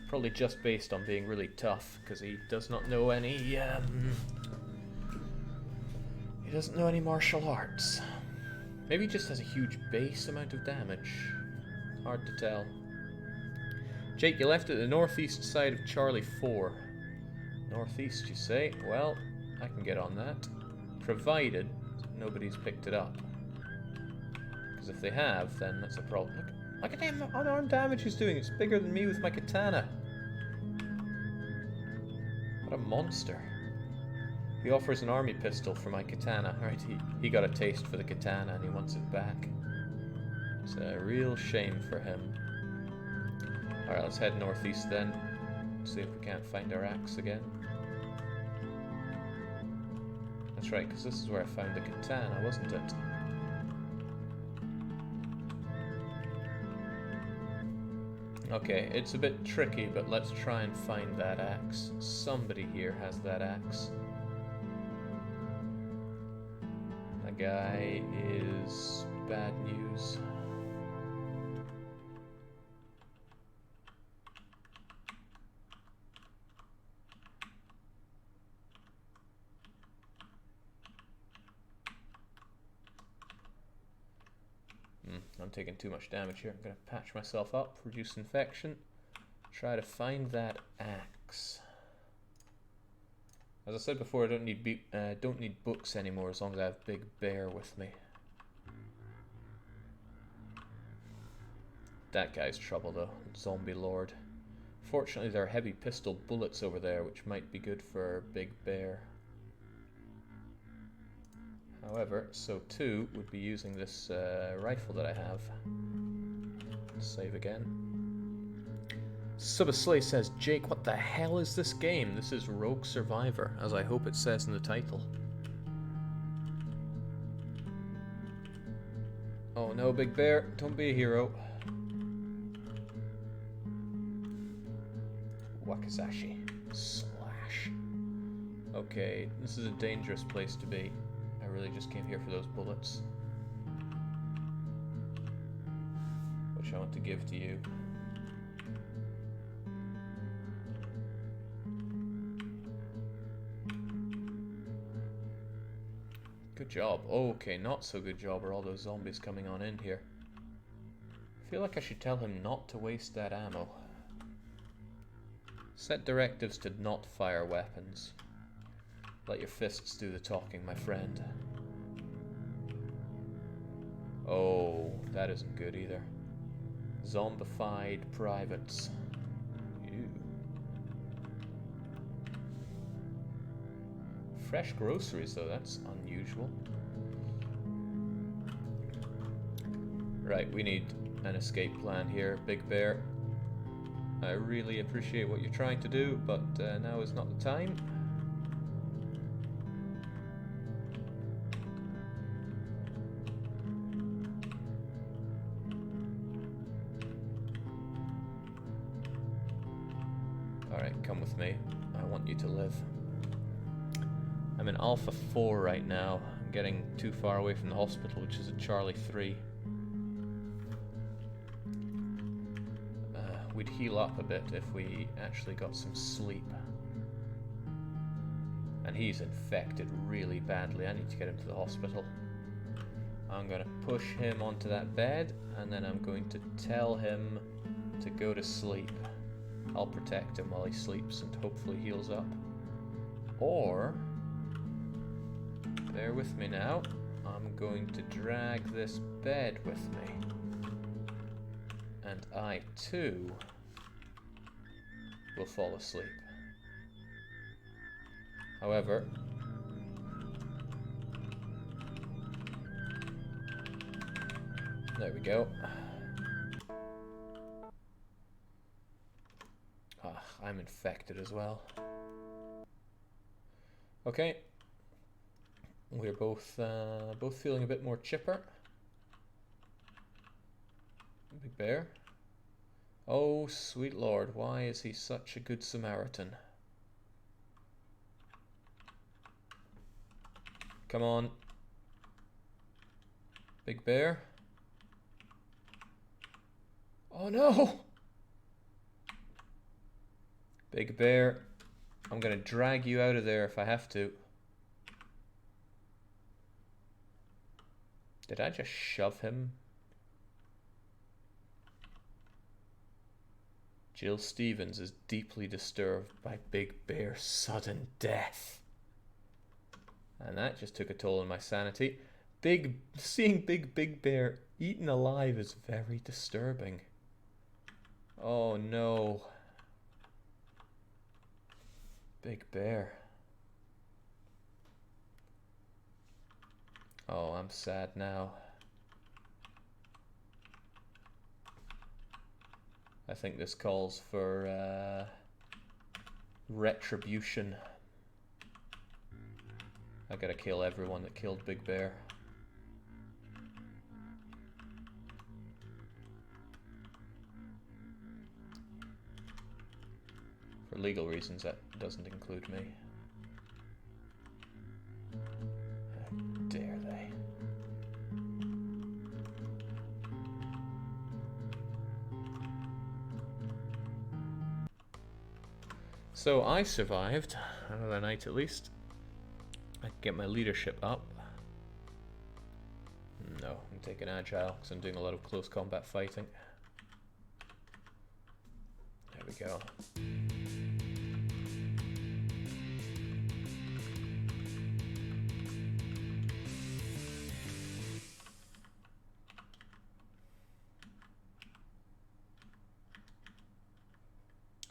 Probably just based on being really tough, because he does not know any, he doesn't know any martial arts. Maybe he just has a huge base amount of damage. Hard to tell. Jake, you left at the northeast side of Charlie 4. Northeast, you say? Well, I can get on that. Provided nobody's picked it up. Because if they have, then that's a problem. Look at the unarmed damage he's doing. It's bigger than me with my katana. What a monster. He offers an army pistol for my katana. Right, he got a taste for the katana and he wants it back. It's a real shame for him. Alright, let's head northeast then. See if we can't find our axe again. That's right, because this is where I found the katana, wasn't it? Okay, it's a bit tricky, but let's try and find that axe. Somebody here has that axe. That guy is bad news. I'm taking too much damage here. I'm going to patch myself up, reduce infection, try to find that axe. As I said before, I don't need books anymore as long as I have Big Bear with me. That guy's trouble though, Zombie Lord. Fortunately, there are heavy pistol bullets over there, which might be good for Big Bear. However, so too would be using this rifle that I have. Save again. Subaslay says, Jake, what the hell is this game? This is Rogue Survivor, as I hope it says in the title. Oh no, Big Bear, don't be a hero. Wakizashi. Slash. Okay, this is a dangerous place to be. I really just came here for those bullets, which I want to give to you. Good job. Okay, not so good job are all those zombies coming on in here. I feel like I should tell him not to waste that ammo. Set directives to not fire weapons. Let your fists do the talking, my friend. Oh, that isn't good either. Zombified privates. Ew. Fresh groceries, though, that's unusual. Right, we need an escape plan here, Big Bear. I really appreciate what you're trying to do, but now is not the time. Alright, come with me. I want you to live. I'm in Alpha 4 right now. I'm getting too far away from the hospital, which is at Charlie 3. We'd heal up a bit if we actually got some sleep. And he's infected really badly. I need to get him to the hospital. I'm going to push him onto that bed, and then I'm going to tell him to go to sleep. I'll protect him while he sleeps and hopefully heals up. Or, bear with me now, I'm going to drag this bed with me. And I too will fall asleep. However, there we go. I'm infected as well. Okay, we're both feeling a bit more chipper. Big Bear. Oh, sweet Lord, why is he such a good Samaritan? Come on. Big Bear. Oh no! Big Bear, I'm gonna drag you out of there if I have to. Did I just shove him? Jill Stevens is deeply disturbed by Big Bear's sudden death. And that just took a toll on my sanity. Seeing Big Bear eaten alive is very disturbing. Oh no. Big Bear. Oh, I'm sad now. I think this calls for retribution. I gotta kill everyone that killed Big Bear. For legal reasons, that doesn't include me. How dare they? So I survived another night at least. I can get my leadership up. No, I'm taking agile because I'm doing a lot of close combat fighting. There we go.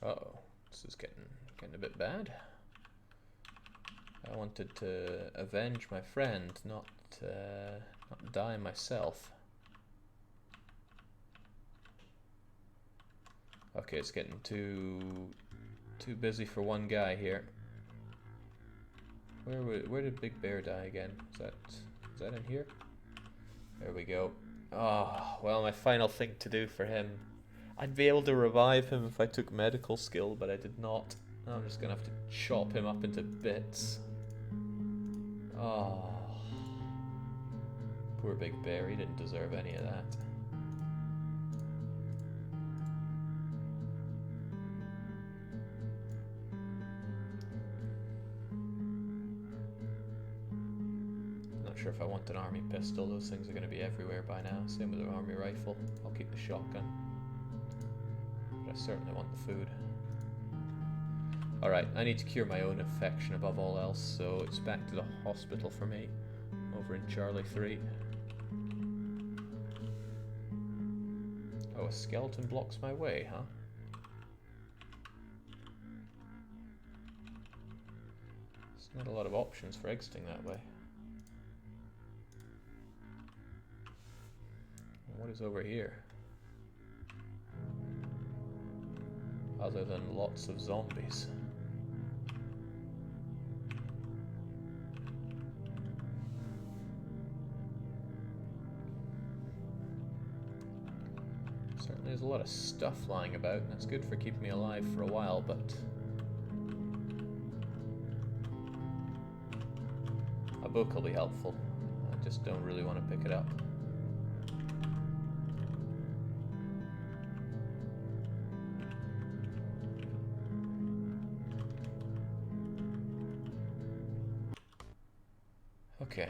Uh-oh, this is getting a bit bad. I wanted to avenge my friend, not die myself. Okay, it's getting too busy for one guy here. Where did Big Bear die again? Is that in here? There we go. Oh, well, my final thing to do for him. I'd be able to revive him if I took medical skill, but I did not. I'm just gonna have to chop him up into bits. Oh, poor Big Bear, he didn't deserve any of that. Not sure if I want an army pistol, those things are going to be everywhere by now. Same with an army rifle. I'll keep the shotgun. But I certainly want the food. Alright, I need to cure my own infection above all else, so it's back to the hospital for me, over in Charlie 3. Oh, a skeleton blocks my way, huh? There's not a lot of options for exiting that way. What is over here? Other than lots of zombies. Certainly there's a lot of stuff lying about, and that's good for keeping me alive for a while, but a book will be helpful. I just don't really want to pick it up. Okay.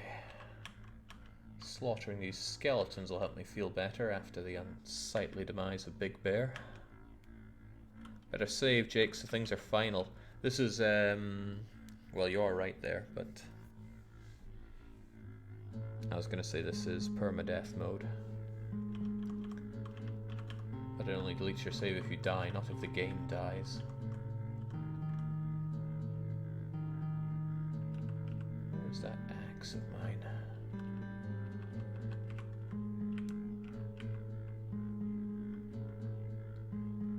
Slaughtering these skeletons will help me feel better after the unsightly demise of Big Bear. Better save, Jake, so things are final. This is, well, you are right there, but I was going to say this is permadeath mode. But it only deletes your save if you die, not if the game dies. Where's that axe of mine?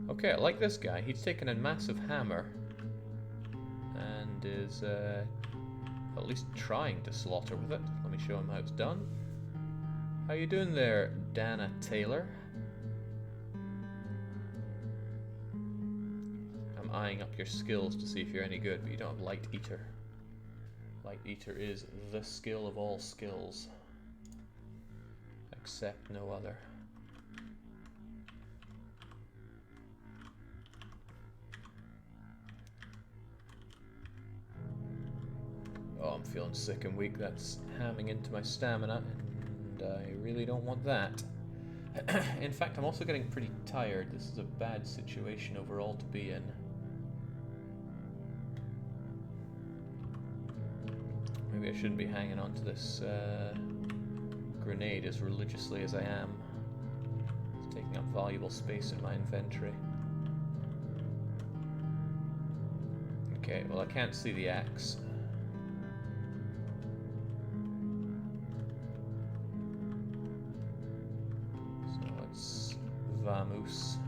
Okay, I like this guy. He's taken a massive hammer and is at least trying to slaughter with it. Let me show him how it's done. How you doing there, Dana Taylor? I'm eyeing up your skills to see if you're any good, but you don't have Light Eater. Light Eater is the skill of all skills, except no other. Oh, I'm feeling sick and weak. That's hamming into my stamina, and I really don't want that. In fact, I'm also getting pretty tired. This is a bad situation overall to be in. Maybe I shouldn't be hanging on to this grenade as religiously as I am. It's taking up valuable space in my inventory. Okay, well I can't see the axe. So let's vamoose.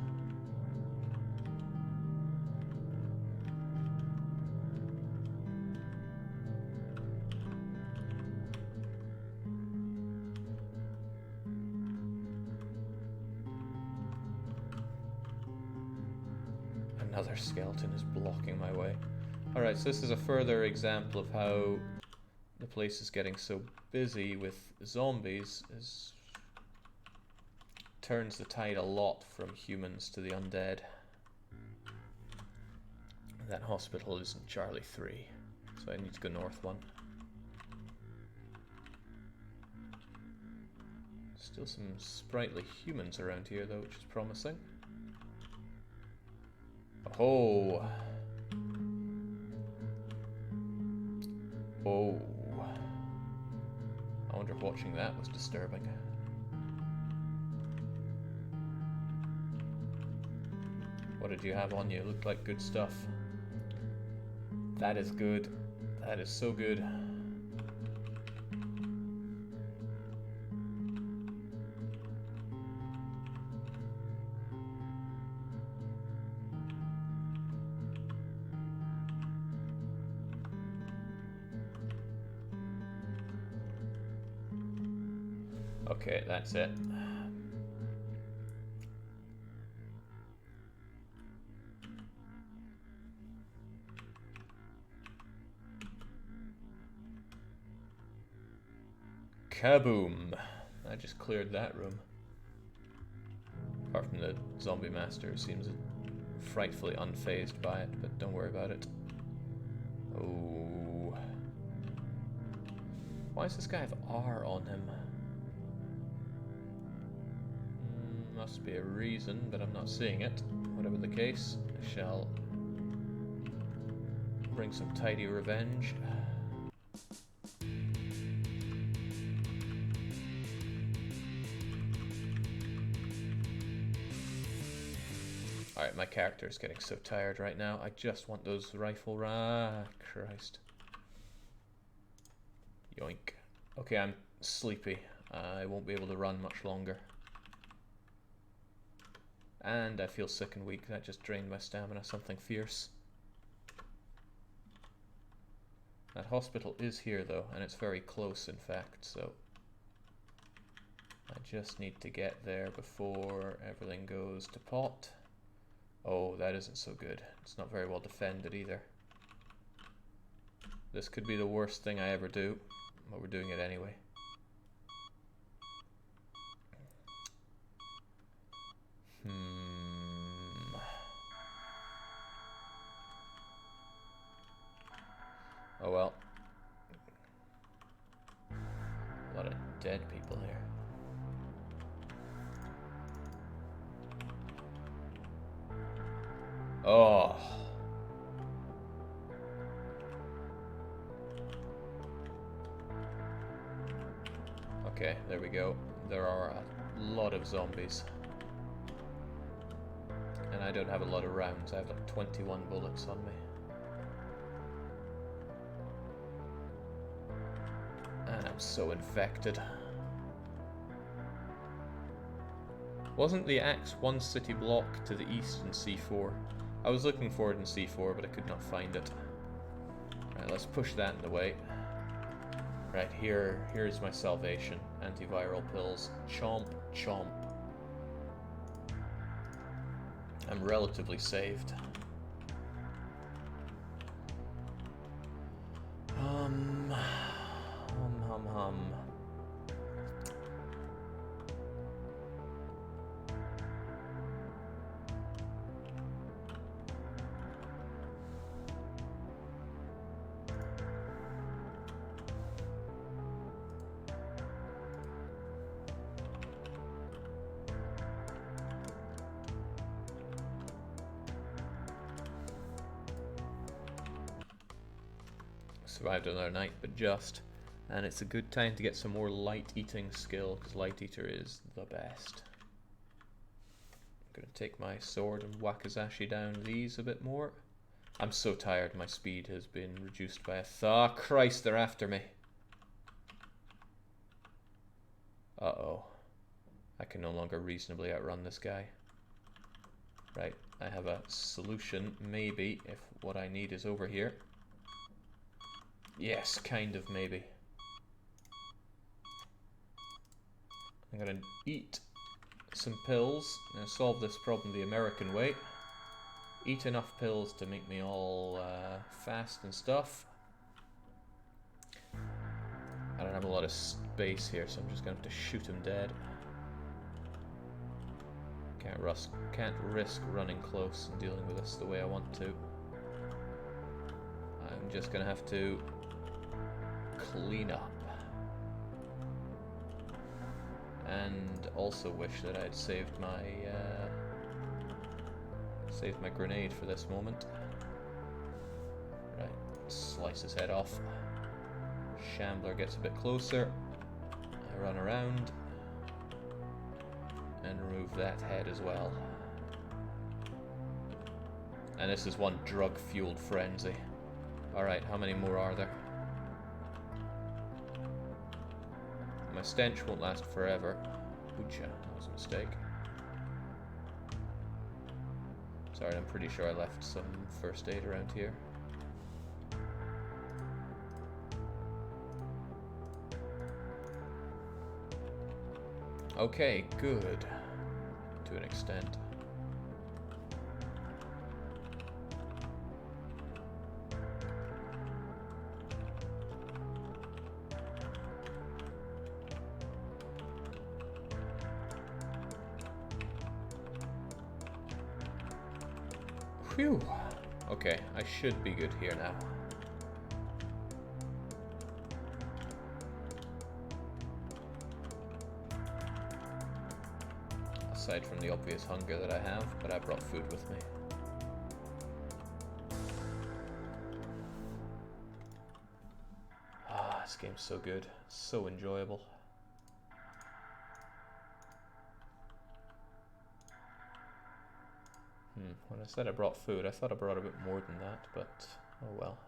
Another skeleton is blocking my way. Alright, so this is a further example of how the place is getting so busy with zombies. Is turns the tide a lot from humans to the undead. That hospital is in Charlie 3, so I need to go north one. Still some sprightly humans around here though, which is promising. Oh. Oh. I wonder if watching that was disturbing. What did you have on you? Looked like good stuff. That is good. That is so good. Okay, that's it. Kaboom! I just cleared that room. Apart from the zombie master, who seems frightfully unfazed by it, but don't worry about it. Oh. Why does this guy have R on him? Must be a reason, but I'm not seeing it. Whatever the case, I shall bring some tidy revenge. Alright, my character is getting so tired right now. I just want those rifle Christ. Yoink. Okay, I'm sleepy. I won't be able to run much longer. And I feel sick and weak. That just drained my stamina. Something fierce. That hospital is here though, and it's very close in fact, so I just need to get there before everything goes to pot. Oh, that isn't so good. It's not very well defended either. This could be the worst thing I ever do, but we're doing it anyway. Oh well. A lot of dead people here. Oh. Okay, there we go. There are a lot of zombies. And I don't have a lot of rounds. I have like 21 bullets on me. And I'm so infected. Wasn't the axe one city block to the east in C4? I was looking for it in C4, but I could not find it. Right, let's push that in the way. Right, here's my salvation. Antiviral pills. Chomp, chomp. I'm relatively saved. Hum. Survived another night, but just. And it's a good time to get some more light eating skill, because light eater is the best. I'm gonna take my sword and Wakizashi down these a bit more. I'm so tired, my speed has been reduced by a oh Christ, they're after me. Uh-oh. I can no longer reasonably outrun this guy. Right, I have a solution, maybe, if what I need is over here. Yes, kind of, maybe. I'm gonna eat some pills. I'm gonna solve this problem the American way. Eat enough pills to make me all fast and stuff. I don't have a lot of space here, so I'm just gonna have to shoot him dead. Can't risk running close and dealing with this the way I want to. I'm just gonna have to clean up. And also wish that I had saved my grenade for this moment. Right, slice his head off. Shambler gets a bit closer. I run around and remove that head as well. And this is one drug-fueled frenzy. Alright, how many more are there? My stench won't last forever. Oocha, that was a mistake. Sorry, I'm pretty sure I left some first aid around here. Okay, good. To an extent. Phew. Okay, I should be good here now. Aside from the obvious hunger that I have, but I brought food with me. Ah, this game's so good, so enjoyable. When I said I brought food, I thought I brought a bit more than that, but oh well.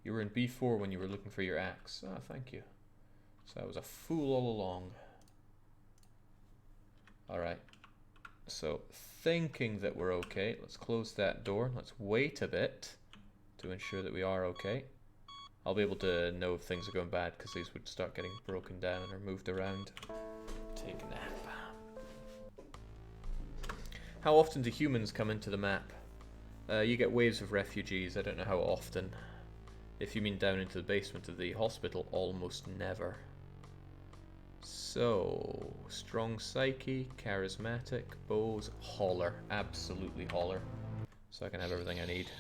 You were in B4 when you were looking for your axe. Ah, thank you. So I was a fool all along. Alright. So, thinking that we're okay, let's close that door. Let's wait a bit to ensure that we are okay. I'll be able to know if things are going bad because these would start getting broken down or moved around. Take a nap. How often do humans come into the map? You get waves of refugees. I don't know how often. If you mean down into the basement of the hospital, almost never. So, strong psyche, charismatic, bows, holler. Absolutely holler. So I can have everything I need.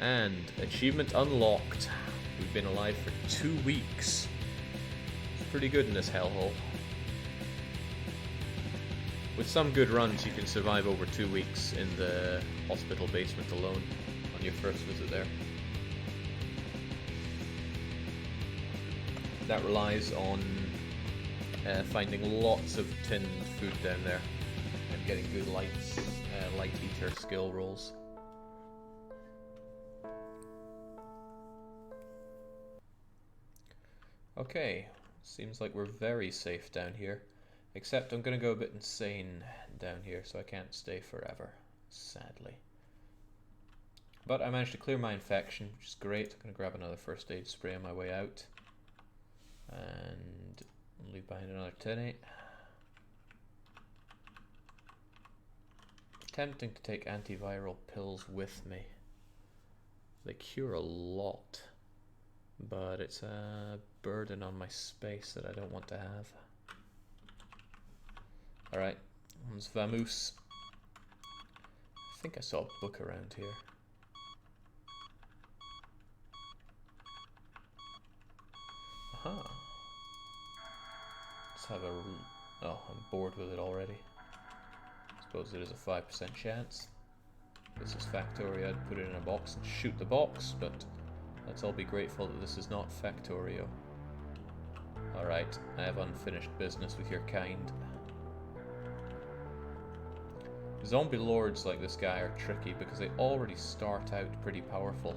And achievement unlocked. We've been alive for 2 weeks. It's pretty good in this hellhole. With some good runs, you can survive over 2 weeks in the hospital basement alone on your first visit there. That relies on finding lots of tinned food down there and getting good light eater skill rolls. Okay, seems like we're very safe down here. Except I'm going to go a bit insane down here, so I can't stay forever, sadly. But I managed to clear my infection, which is great. I'm going to grab another first aid spray on my way out. And leave behind another tinny. Tempting to take antiviral pills with me. They cure a lot, but it's a burden on my space that I don't want to have. Alright, there's Vamoose. I think I saw a book around here. Aha. Let's have a... Oh, I'm bored with it already. Suppose it is a 5% chance. This is Factorio. I'd put it in a box and shoot the box, but let's all be grateful that this is not Factorio. Alright, I have unfinished business with your kind. Zombie lords like this guy are tricky because they already start out pretty powerful,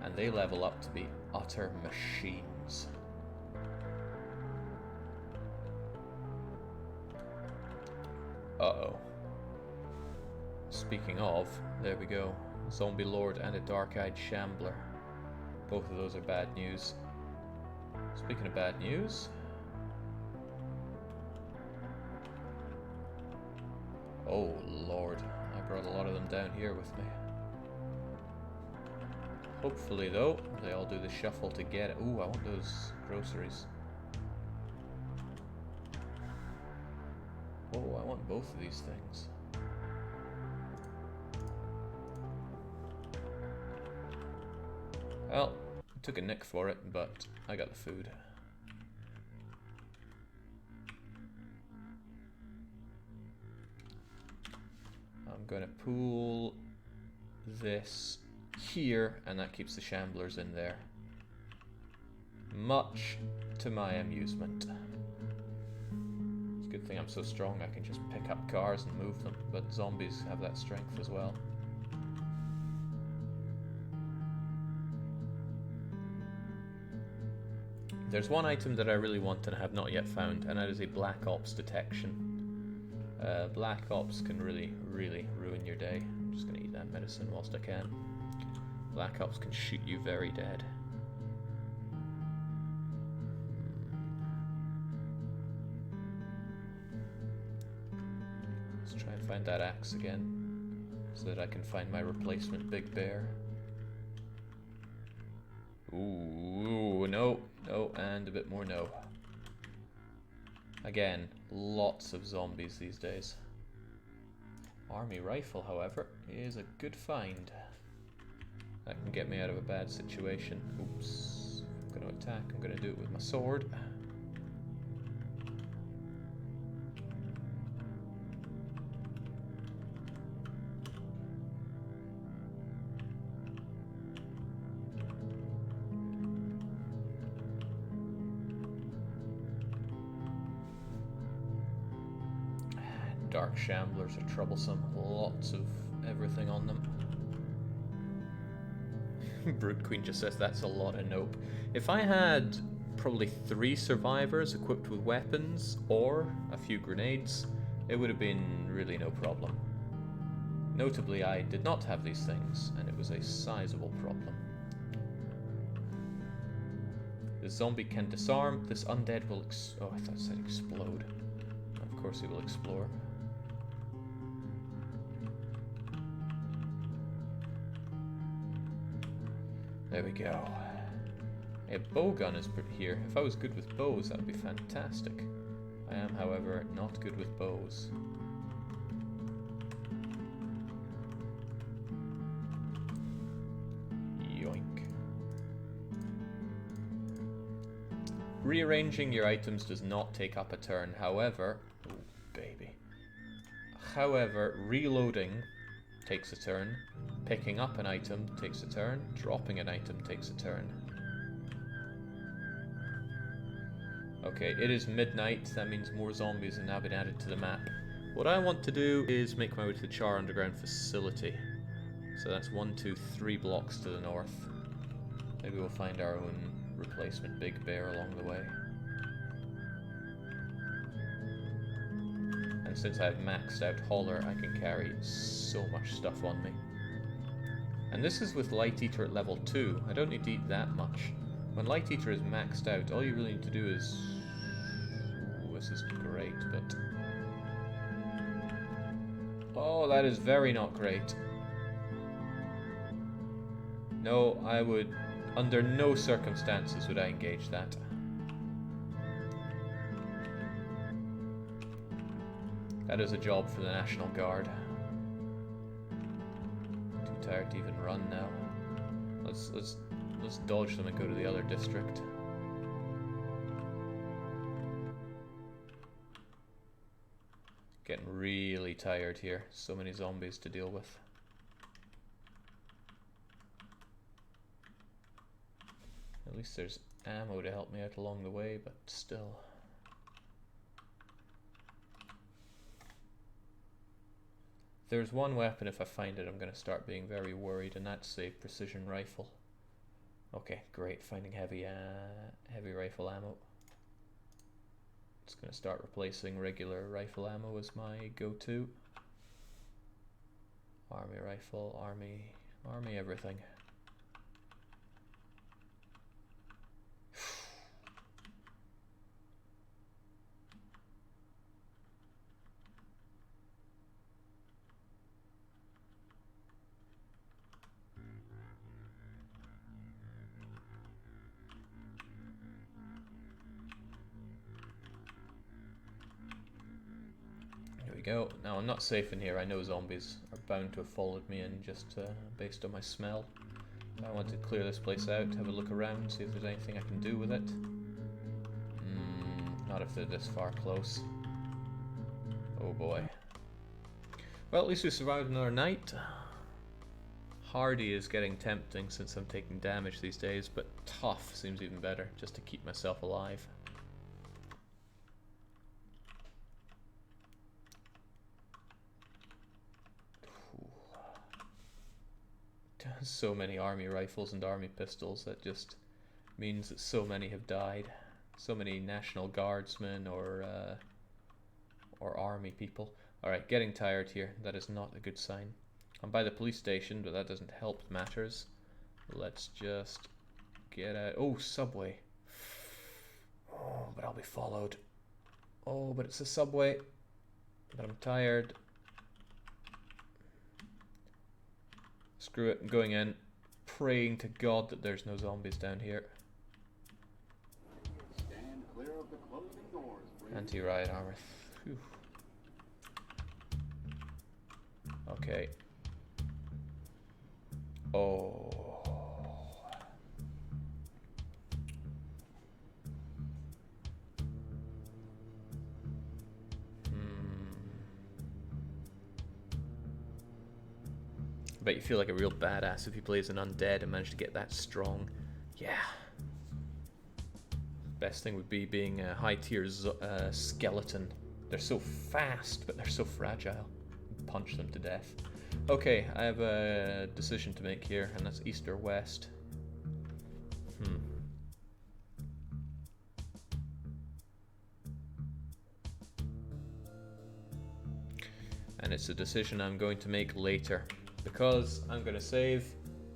and they level up to be utter machines. Uh-oh. Speaking of, there we go. Zombie lord and a dark-eyed shambler. Both of those are bad news. Speaking of bad news... Oh lord, I brought a lot of them down here with me. Hopefully though, they all do the shuffle to get it. Ooh, I want those groceries. Oh, I want both of these things. Well, I took a nick for it, but I got the food. I'm going to pool this here, and that keeps the shamblers in there. Much to my amusement. It's a good thing I'm so strong I can just pick up cars and move them, but zombies have that strength as well. There's one item that I really want and I have not yet found, and that is a Black Ops detection. Black Ops can really ruin your day. I'm just going to eat that medicine whilst I can. Black Ops can shoot you very dead. Let's try and find that axe again, so that I can find my replacement Big Bear. Ooh, no, and a bit more no. Again, lots of zombies these days. Army rifle, however, is a good find. That can get me out of a bad situation. Oops. If I'm going to attack, I'm going to do it with my sword. Dark shamblers are troublesome. Lots of everything on them. Brood Queen just says that's a lot of nope. If I had probably 3 survivors equipped with weapons or a few grenades, it would have been really no problem. Notably, I did not have these things, and it was a sizable problem. The zombie can disarm. This undead will oh, I thought it said explode. Of course he will explore. There we go. A bowgun is here. If I was good with bows, that would be fantastic. I am, however, not good with bows. Yoink. Rearranging your items does not take up a turn, however... Ooh, baby. However, reloading takes a turn. Picking up an item takes a turn. Dropping an item takes a turn. Okay, it is midnight. That means more zombies have now been added to the map. What I want to do is make my way to the Char underground facility. So that's 1, 2, 3 blocks to the north. Maybe we'll find our own replacement Big Bear along the way. And since I've maxed out Hauler, I can carry so much stuff on me. And this is with Light Eater at level 2. I don't need to eat that much. When Light Eater is maxed out, all you really need to do is... Ooh, this is great, but... Oh, that is very not great. No, I would... Under no circumstances would I engage that. That is a job for the National Guard. Too tired to even run now. Let's dodge them and go to the other district. Getting really tired here. So many zombies to deal with. At least there's ammo to help me out along the way, but still. There's one weapon, if I find it, I'm going to start being very worried, and that's a precision rifle. Okay, great, finding heavy rifle ammo. It's going to start replacing regular rifle ammo as my go-to. Army rifle, army everything. Go. Now I'm not safe in here. I know zombies are bound to have followed me in just based on my smell. I want to clear this place out, have a look around, see if there's anything I can do with it. Not if they're this far close. Oh boy. Well, at least we survived another night. Hardy is getting tempting since I'm taking damage these days, but tough seems even better, just to keep myself alive. So many army rifles and army pistols, that just means that so many have died. So many National Guardsmen or army people. Alright, getting tired here. That is not a good sign. I'm by the police station, but that doesn't help matters. Let's just get out. Oh, subway. Oh, but I'll be followed. Oh, but it's a subway. But I'm tired. Screw it, I'm going in, praying to God that there's no zombies down here. Stand clear of the closing doors, Anti-riot armor. Whew. Okay. Oh. I bet you feel like a real badass if you play as an undead and manage to get that strong. Yeah. Best thing would be being a high tier skeleton. They're so fast, but they're so fragile. Punch them to death. Okay, I have a decision to make here, and that's east or west. And it's a decision I'm going to make later, because I'm going to save,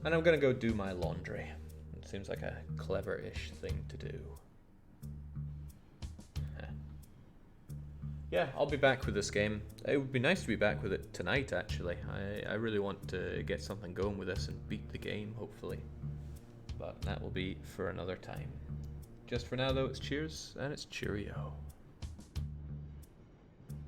and I'm going to go do my laundry. It seems like a clever-ish thing to do. Yeah, I'll be back with this game. It would be nice to be back with it tonight, actually. I really want to get something going with this and beat the game, hopefully. But that will be for another time. Just for now, though, it's cheers, and it's cheerio.